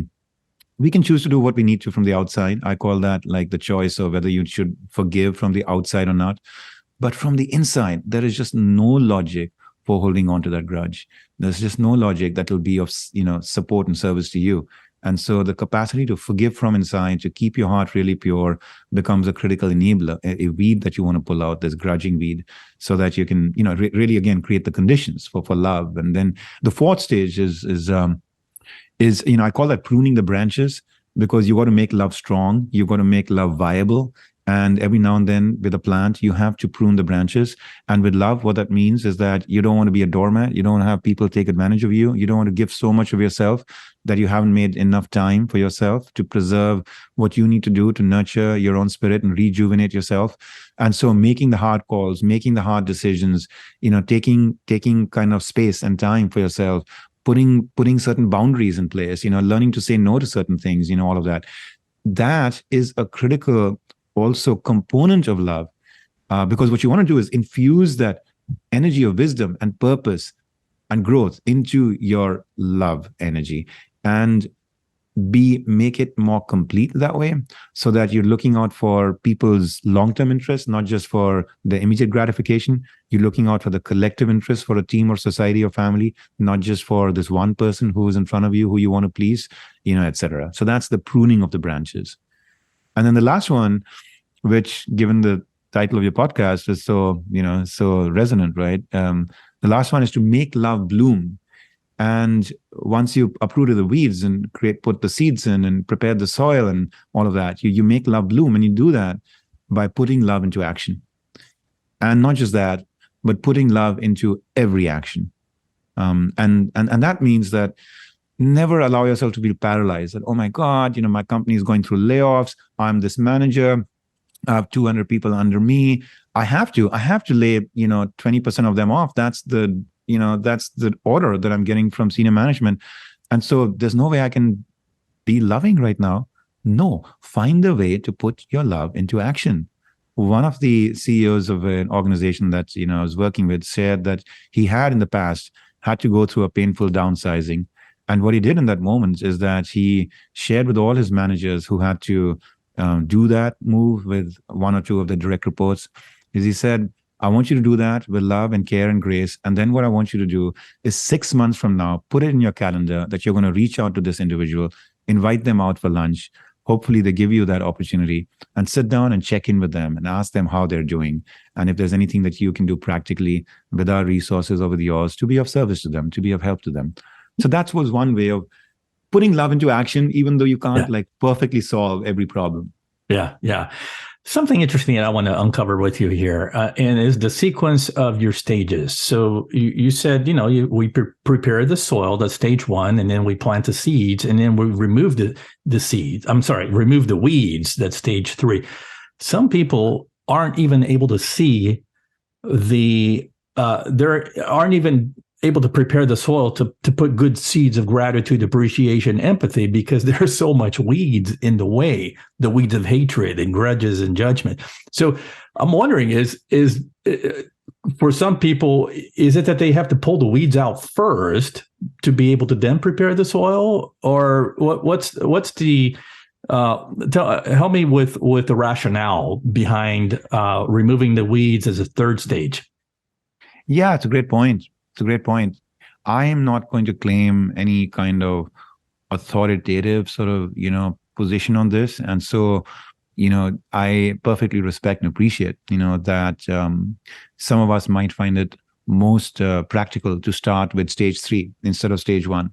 we can choose to do what we need to from the outside. I call that like the choice of whether you should forgive from the outside or not. But from the inside, there is just no logic for holding on to that grudge. There's just no logic that will be of, support and service to you. And so the capacity to forgive from inside, to keep your heart really pure, becomes a critical enabler, a weed that you want to pull out, this grudging weed, so that you can, really, again, create the conditions for love. And then the fourth stage is I call that pruning the branches, because you got to make love strong. You got to make love viable. And every now and then with a plant, you have to prune the branches. And with love, what that means is that you don't want to be a doormat. You don't want to have people take advantage of you. You don't want to give so much of yourself that you haven't made enough time for yourself to preserve what you need to do to nurture your own spirit and rejuvenate yourself. And so making the hard calls, making the hard decisions, taking kind of space and time for yourself, putting certain boundaries in place, learning to say no to certain things, all of that. That is a critical also component of love, because what you want to do is infuse that energy of wisdom and purpose and growth into your love energy, and make it more complete that way, so that you're looking out for people's long-term interests, not just for the immediate gratification. You're looking out for the collective interest for a team or society or family, not just for this one person who is in front of you, who you want to please, etc. So that's the pruning of the branches. And then the last one, which, given the title of your podcast, is so resonant, right? The last one is to make love bloom. And once you uprooted the weeds and put the seeds in and prepared the soil and all of that, you make love bloom. And you do that by putting love into action. And not just that, but putting love into every action. And that means that never allow yourself to be paralyzed. That, oh my God, my company is going through layoffs. I'm this manager. I have 200 people under me. I have to lay, 20% of them off. That's the order that I'm getting from senior management. And so there's no way I can be loving right now. No, find a way to put your love into action. One of the CEOs of an organization that, I was working with said that he had in the past had to go through a painful downsizing. And what he did in that moment is that he shared with all his managers who had to do that move with one or two of the direct reports, is he said, I want you to do that with love and care and grace. And then what I want you to do is 6 months from now, put it in your calendar that you're going to reach out to this individual, invite them out for lunch. Hopefully they give you that opportunity, and sit down and check in with them and ask them how they're doing. And if there's anything that you can do practically with our resources or with yours to be of service to them, to be of help to them. So that was one way of putting love into action, even though you can't perfectly solve every problem. Yeah. Something interesting that I want to uncover with you here, and is the sequence of your stages. So you said, we prepare the soil, that's stage one, and then we plant the seeds, and then we remove the seeds. Remove the weeds, that's stage three. Some people aren't even able to see they aren't even able to prepare the soil to put good seeds of gratitude, appreciation, empathy, because there's so much weeds in the way, the weeds of hatred and grudges and judgment. So I'm wondering, is for some people, is it that they have to pull the weeds out first to be able to then prepare the soil? Or what's the help me with the rationale behind removing the weeds as a third stage? Yeah, it's a great point. I am not going to claim any kind of authoritative sort of, position on this. And so, I perfectly respect and appreciate, that some of us might find it most practical to start with stage 3 instead of stage 1,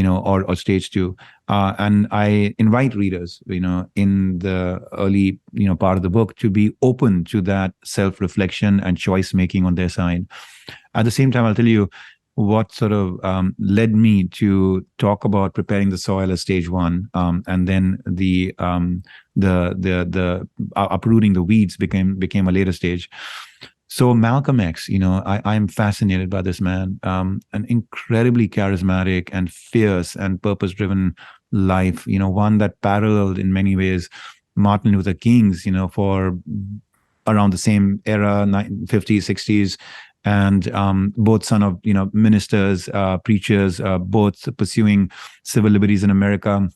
or stage 2. And I invite readers, in the early, part of the book to be open to that self-reflection and choice making on their side. At the same time, I'll tell you what sort of led me to talk about preparing the soil as stage 1, and then the uprooting the weeds became a later stage. So Malcolm X, I'm fascinated by this man, an incredibly charismatic and fierce and purpose-driven life, one that paralleled in many ways Martin Luther King's, for around the same era, 50s, 60s, and both son of, ministers, preachers, both pursuing civil liberties in America.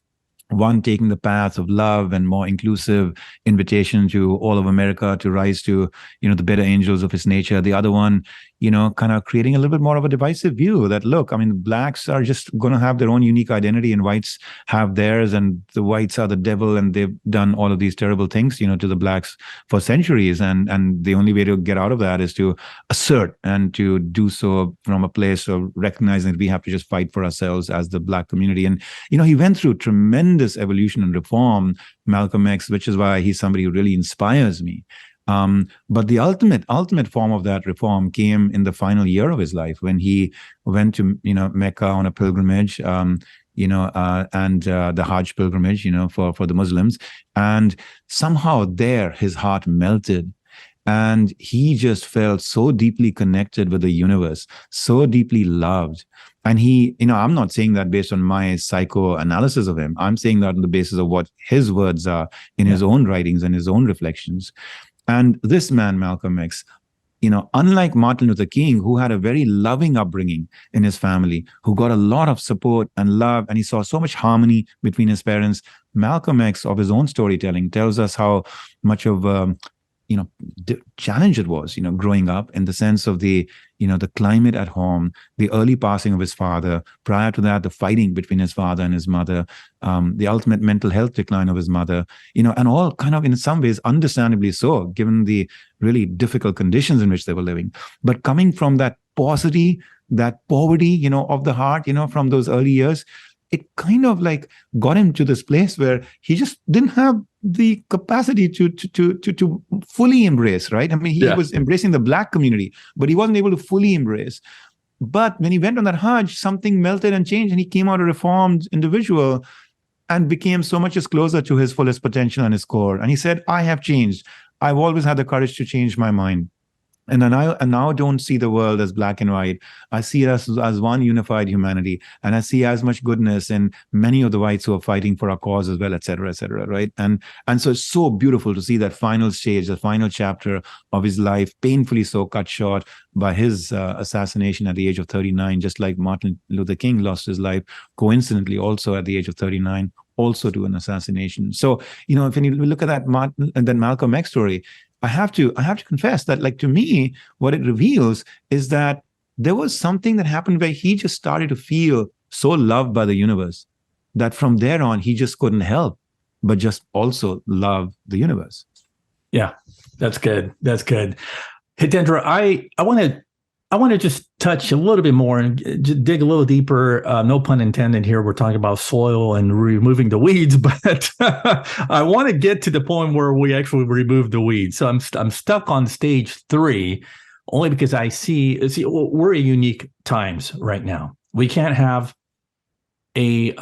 One taking the path of love and more inclusive invitation to all of America to rise to, the better angels of his nature. The other one, kind of creating a little bit more of a divisive view that, look, I mean, blacks are just going to have their own unique identity and whites have theirs, and the whites are the devil and they've done all of these terrible things, to the blacks for centuries. And the only way to get out of that is to assert and to do so from a place of recognizing that we have to just fight for ourselves as the black community. And, he went through tremendous evolution and reform, Malcolm X, which is why he's somebody who really inspires me. But the ultimate form of that reform came in the final year of his life when he went to, Mecca on a pilgrimage, and the Hajj pilgrimage, for the Muslims. And somehow there his heart melted. And he just felt so deeply connected with the universe, so deeply loved. And he, I'm not saying that based on my psychoanalysis of him. I'm saying that on the basis of what his words are in his own writings and his own reflections. And this man, Malcolm X, unlike Martin Luther King, who had a very loving upbringing in his family, who got a lot of support and love, and he saw so much harmony between his parents, Malcolm X, of his own storytelling, tells us how much of challenge it was, growing up, in the sense of the climate at home, the early passing of his father. Prior to that, the fighting between his father and his mother, the ultimate mental health decline of his mother, and all kind of in some ways understandably so, given the really difficult conditions in which they were living. But coming from that paucity, that poverty, of the heart, from those early years, it kind of like got him to this place where he just didn't have the capacity to fully embrace, right? I mean, he was embracing the black community, but he wasn't able to fully embrace. But when he went on that Hajj, something melted and changed, and he came out a reformed individual and became so much as closer to his fullest potential and his core. And he said, I have changed. I've always had the courage to change my mind. And I now don't see the world as black and white. I see it as one unified humanity. And I see as much goodness in many of the whites who are fighting for our cause as well, et cetera, right? And so it's so beautiful to see that final stage, the final chapter of his life, painfully so cut short by his assassination at the age of 39, just like Martin Luther King lost his life, coincidentally also at the age of 39, also to an assassination. So, if you look at that Malcolm X story, I have to confess that, like, to me, what it reveals is that there was something that happened where he just started to feel so loved by the universe that from there on, he just couldn't help but just also love the universe. Yeah, that's good. That's good. Hitendra, I want to just touch a little bit more and just dig a little deeper. No pun intended here. We're talking about soil and removing the weeds, but I want to get to the point where we actually remove the weeds. So I'm stuck on stage 3 only because I see we're in unique times right now. We can't have a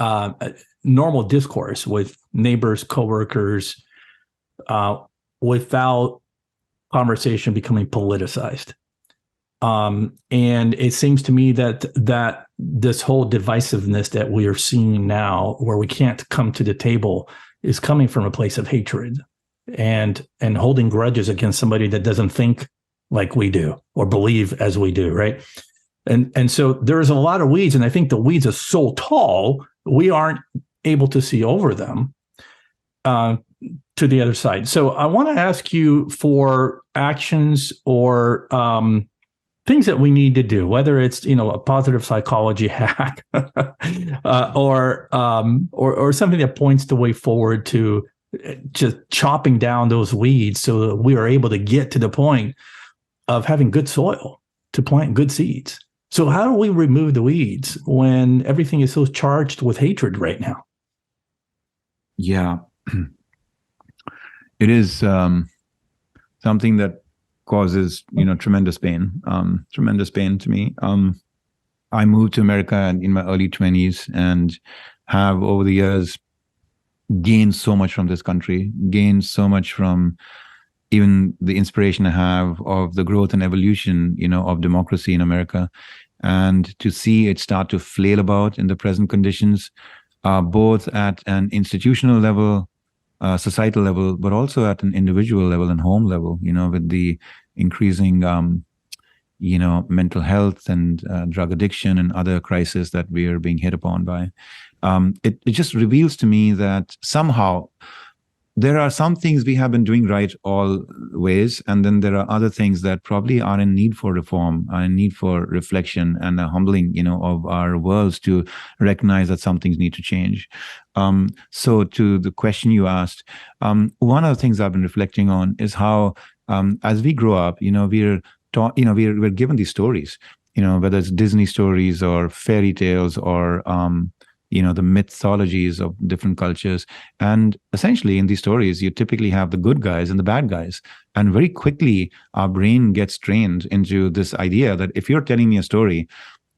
normal discourse with neighbors, coworkers, without conversation becoming politicized. And it seems to me that this whole divisiveness that we are seeing now, where we can't come to the table, is coming from a place of hatred and holding grudges against somebody that doesn't think like we do or believe as we do, right? And so there's a lot of weeds, and I think the weeds are so tall we aren't able to see over them to the other side. So I want to ask you for actions or things that we need to do, whether it's a positive psychology hack or something that points the way forward to just chopping down those weeds so that we are able to get to the point of having good soil to plant good seeds. So how do we remove the weeds when everything is so charged with hatred right now? Yeah, it is something that causes tremendous pain to me. I moved to America in my early 20s and have over the years gained so much from this country, gained so much from even the inspiration I have of the growth and evolution, of democracy in America, and to see it start to flail about in the present conditions, both at an institutional level, societal level, but also at an individual level and home level, with the increasing, mental health and drug addiction and other crises that we are being hit upon by. It just reveals to me that somehow there are some things we have been doing right always, and then there are other things that probably are in need for reform, are in need for reflection and a humbling, of our worlds to recognize that some things need to change. So to the question you asked, one of the things I've been reflecting on is how, as we grow up, we're taught, we're given these stories, whether it's Disney stories or fairy tales or the mythologies of different cultures. And essentially in these stories, you typically have the good guys and the bad guys. And very quickly, our brain gets trained into this idea that if you're telling me a story,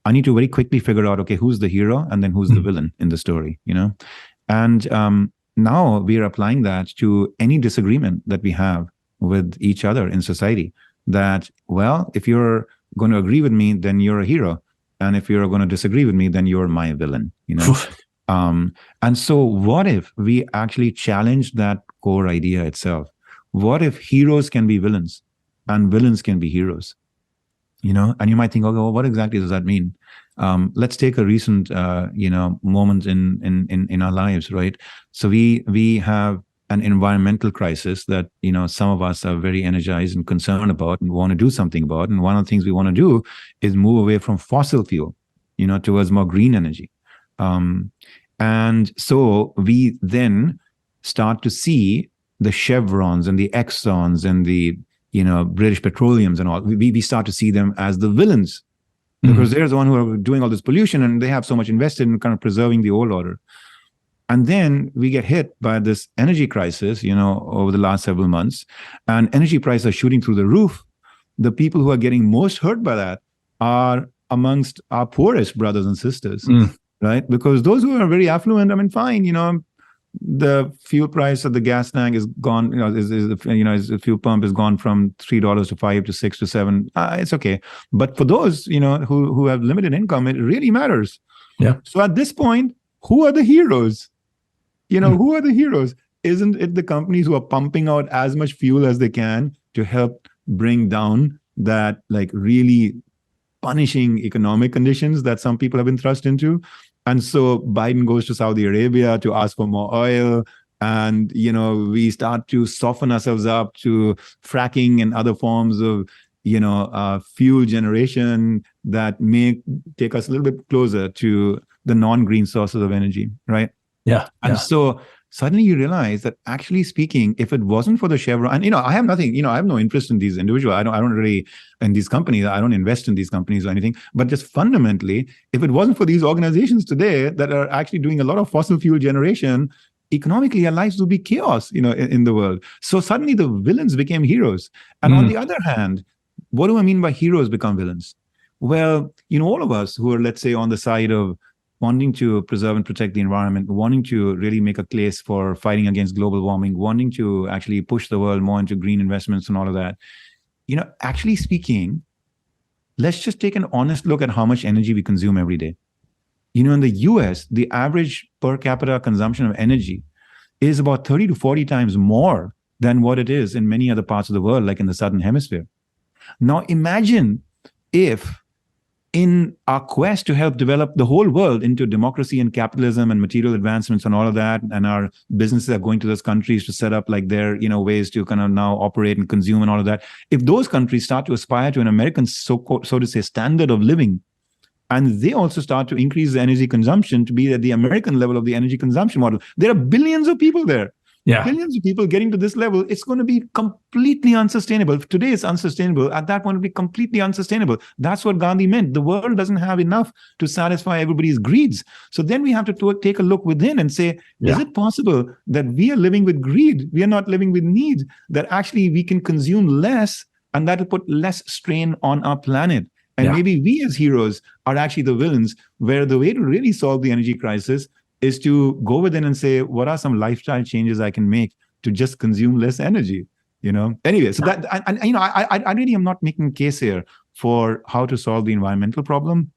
I need to very quickly figure out, okay, who's the hero and then who's the villain in the story, And now we are applying that to any disagreement that we have with each other in society. That, well, if you're going to agree with me, then you're a hero. And if you're going to disagree with me, then you're my villain, And so what if we actually challenge that core idea itself? What if heroes can be villains and villains can be heroes? And you might think, okay, well, what exactly does that mean? Let's take a recent, moment in our lives, right? So we have an environmental crisis that, some of us are very energized and concerned about and want to do something about. And one of the things we want to do is move away from fossil fuel, towards more green energy. And so we then start to see the Chevrons and the Exxons and the, British Petroleums and all. We start to see them as the villains because they're the one who are doing all this pollution and they have so much invested in kind of preserving the old order. And then we get hit by this energy crisis, over the last several months, and energy prices are shooting through the roof. The people who are getting most hurt by that are amongst our poorest brothers and sisters, right? Because those who are very affluent, I mean, fine, the fuel price of the gas tank is gone, the fuel pump has gone from $3 to $5 to $6 to $7. It's okay. But for those, who have limited income, it really matters. Yeah. So at this point, who are the heroes? Who are the heroes? Isn't it the companies who are pumping out as much fuel as they can to help bring down that really punishing economic conditions that some people have been thrust into? And so Biden goes to Saudi Arabia to ask for more oil. And, we start to soften ourselves up to fracking and other forms of, fuel generation that may take us a little bit closer to the non-green sources of energy, right? Yeah. And so suddenly you realize that actually speaking, if it wasn't for the Chevron, and I have nothing, I have no interest in these individuals. I don't really in these companies. I don't invest in these companies or anything. But just fundamentally, if it wasn't for these organizations today that are actually doing a lot of fossil fuel generation, economically our lives would be chaos, in the world. So suddenly the villains became heroes. And on the other hand, what do I mean by heroes become villains? Well, all of us who are, let's say, on the side of wanting to preserve and protect the environment, wanting to really make a case for fighting against global warming, wanting to actually push the world more into green investments and all of that. Actually speaking, let's just take an honest look at how much energy we consume every day. In the US, the average per capita consumption of energy is about 30 to 40 times more than what it is in many other parts of the world, like in the Southern Hemisphere. Now imagine if in our quest to help develop the whole world into democracy and capitalism and material advancements and all of that, and our businesses are going to those countries to set up their, ways to kind of now operate and consume and all of that. If those countries start to aspire to an American, so to say, standard of living, and they also start to increase the energy consumption to be at the American level of the energy consumption model, there are billions of people there. Yeah. Billions of people getting to this level, it's going to be completely unsustainable. If today it's unsustainable, at that point it'll be completely unsustainable. That's what Gandhi meant. The world doesn't have enough to satisfy everybody's greeds. So then we have to take a look within and say, is it possible that we are living with greed? We are not living with need, that actually we can consume less and that will put less strain on our planet. And maybe we as heroes are actually the villains, where the way to really solve the energy crisis is to go within and say, what are some lifestyle changes I can make to just consume less energy? Anyway, so that, I really am not making a case here for how to solve the environmental problem.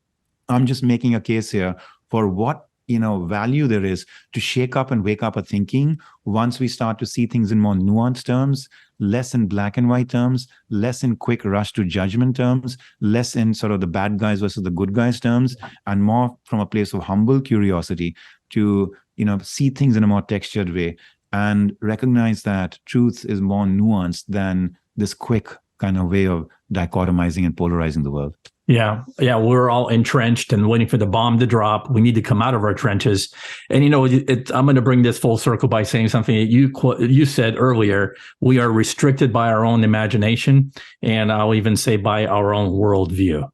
I'm just making a case here for what value there is to shake up and wake up a thinking once we start to see things in more nuanced terms, less in black and white terms, less in quick rush to judgment terms, less in sort of the bad guys versus the good guys terms, and more from a place of humble curiosity to see things in a more textured way and recognize that truth is more nuanced than this quick kind of way of dichotomizing and polarizing the world. Yeah. We're all entrenched and waiting for the bomb to drop. We need to come out of our trenches. And, I'm going to bring this full circle by saying something that you said earlier. We are restricted by our own imagination, and I'll even say by our own worldview.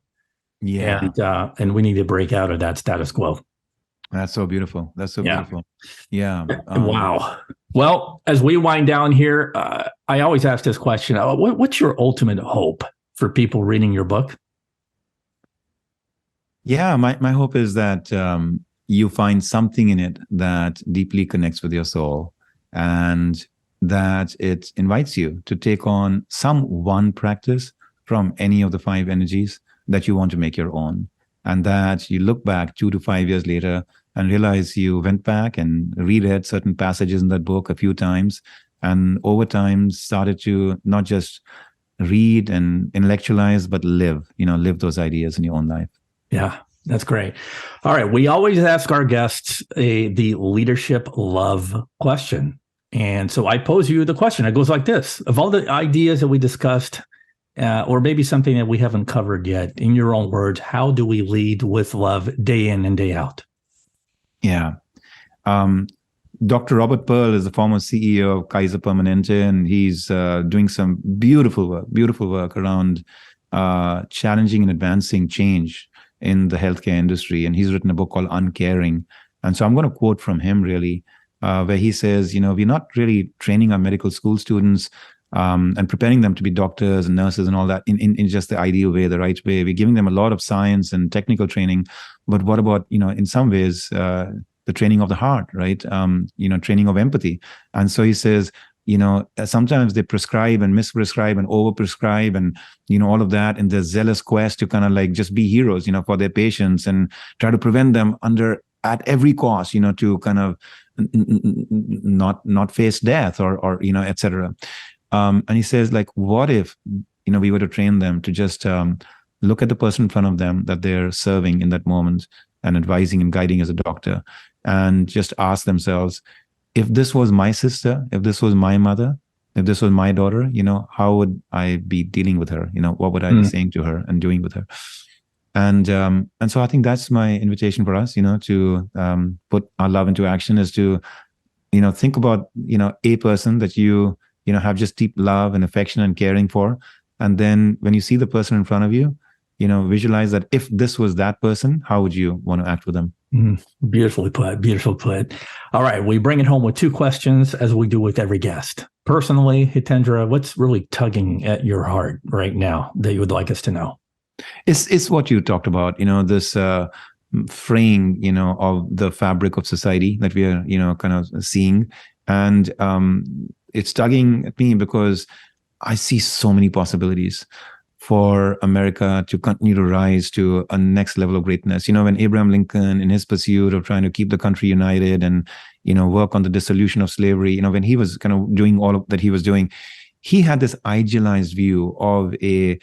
Yeah. And we need to break out of that status quo. That's so beautiful. Beautiful. Yeah. Wow. Well, as we wind down here, I always ask this question. What's your ultimate hope for people reading your book? Yeah, my hope is that you find something in it that deeply connects with your soul, and that it invites you to take on some one practice from any of the 5 energies that you want to make your own. And that you look back 2 to 5 years later and realize you went back and reread certain passages in that book a few times, and over time started to not just read and intellectualize, but live those ideas in your own life. Yeah, that's great. All right. We always ask our guests the leadership love question. And so I pose you the question. It goes like this. Of all the ideas that we discussed, or maybe something that we haven't covered yet, in your own words, how do we lead with love day in and day out? Yeah. Dr. Robert Pearl is the former CEO of Kaiser Permanente, and he's doing some beautiful work around challenging and advancing change in the healthcare industry. And he's written a book called Uncaring. And so I'm going to quote from him really, where he says, we're not really training our medical school students and preparing them to be doctors and nurses and all that in just the ideal way, the right way. We're giving them a lot of science and technical training. But what about, in some ways, the training of the heart, right? Training of empathy. And so he says, sometimes they prescribe and misprescribe and overprescribe and, all of that in their zealous quest to kind of like just be heroes, for their patients and try to prevent them at every cost, to kind of not face death or et cetera. And he says, like, what if, we were to train them to just look at the person in front of them that they're serving in that moment and advising and guiding as a doctor, and just ask themselves, if this was my sister, if this was my mother, if this was my daughter, how would I be dealing with her? What would I be saying to her and doing with her? And so I think that's my invitation for us, to put our love into action, is to, think about, a person that you have just deep love and affection and caring for. And then when you see the person in front of you, visualize that if this was that person, how would you want to act with them? Beautifully put. All right. We bring it home with 2 questions, as we do with every guest. Personally, Hitendra, what's really tugging at your heart right now that you would like us to know? It's what you talked about, this fraying, of the fabric of society that we are, kind of seeing. And it's tugging at me because I see so many possibilities for America to continue to rise to a next level of greatness. When Abraham Lincoln, in his pursuit of trying to keep the country united and, work on the dissolution of slavery, when he was kind of doing all of that he was doing, he had this idealized view of a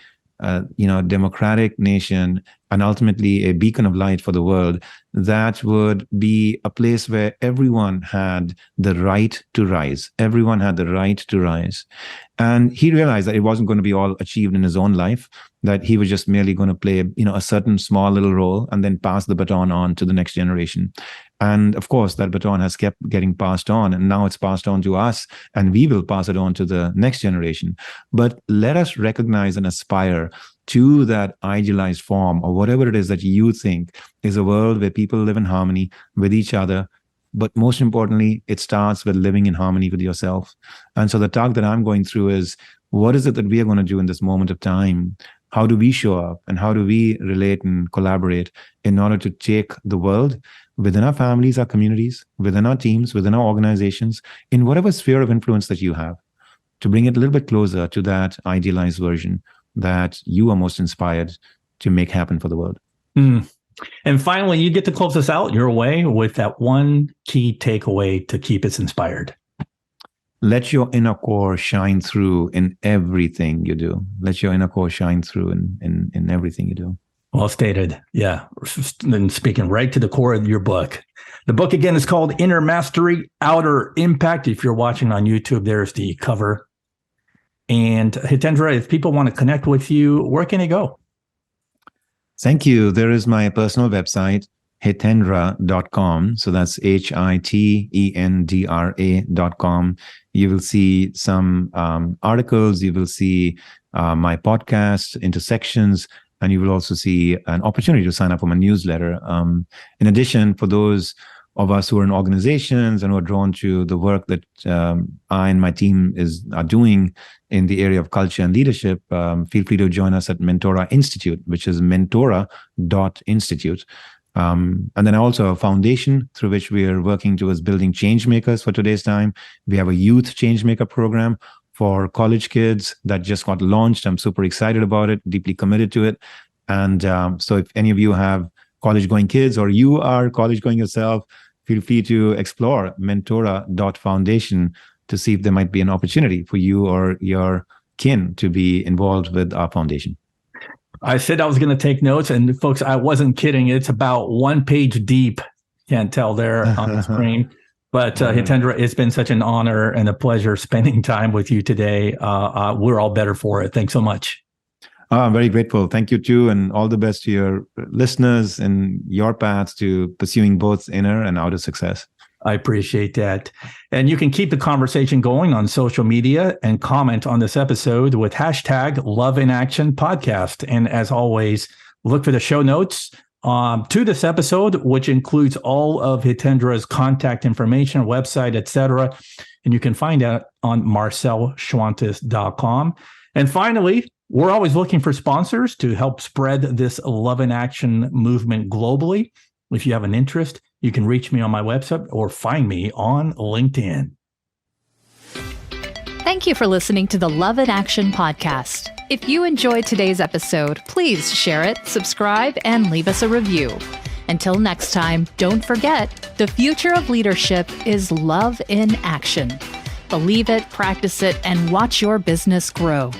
democratic nation and ultimately a beacon of light for the world that would be a place where everyone had the right to rise. Everyone had the right to rise. And he realized that it wasn't going to be all achieved in his own life, that he was just merely going to play, a certain small little role and then pass the baton on to the next generation. And of course, that baton has kept getting passed on, and now it's passed on to us, and we will pass it on to the next generation. But let us recognize and aspire to that idealized form, or whatever it is that you think is a world where people live in harmony with each other. But most importantly, it starts with living in harmony with yourself. And so the talk that I'm going through is, what is it that we are going to do in this moment of time? How do we show up, and how do we relate and collaborate in order to take the world within our families, our communities, within our teams, within our organizations, in whatever sphere of influence that you have, to bring it a little bit closer to that idealized version that you are most inspired to make happen for the world. And finally, you get to close us out your way with that one key takeaway to keep us inspired. Let your inner core shine through in everything you do. Let your inner core shine through in everything you do. Well stated. Yeah. And speaking right to the core of your book. The book, again, is called Inner Mastery, Outer Impact. If you're watching on YouTube, there's the cover. And Hitendra, if people want to connect with you, where can they go? Thank you. There is my personal website, hitendra.com. So that's HITENDRA.com. You will see some articles. You will see my podcast, Intersections, and you will also see an opportunity to sign up for my newsletter. In addition, for those of us who are in organizations and who are drawn to the work that I and my team are doing in the area of culture and leadership, feel free to join us at Mentora Institute, which is mentora.institute. And then also a foundation through which we are working towards building change makers for today's time. We have a youth change maker program for college kids that just got launched. I'm super excited about it, deeply committed to it. And so if any of you have college-going kids or you are college-going yourself, feel free to explore mentora.foundation to see if there might be an opportunity for you or your kin to be involved with our foundation. I said I was going to take notes, and folks, I wasn't kidding. It's about 1 page deep. Can't tell there on the screen. But Hitendra, it's been such an honor and a pleasure spending time with you today. We're all better for it. Thanks so much. I'm very grateful. Thank you too. And all the best to your listeners and your paths to pursuing both inner and outer success. I appreciate that. And you can keep the conversation going on social media and comment on this episode with hashtag Love in Action Podcast. And as always, look for the show notes to this episode, which includes all of Hitendra's contact information, website, etc. And you can find that on marcelschwantes.com. And finally, we're always looking for sponsors to help spread this Love in Action movement globally. If you have an interest, you can reach me on my website or find me on LinkedIn. Thank you for listening to the Love in Action podcast. If you enjoyed today's episode, please share it, subscribe, and leave us a review. Until next time, don't forget, the future of leadership is love in action. Believe it, practice it, and watch your business grow.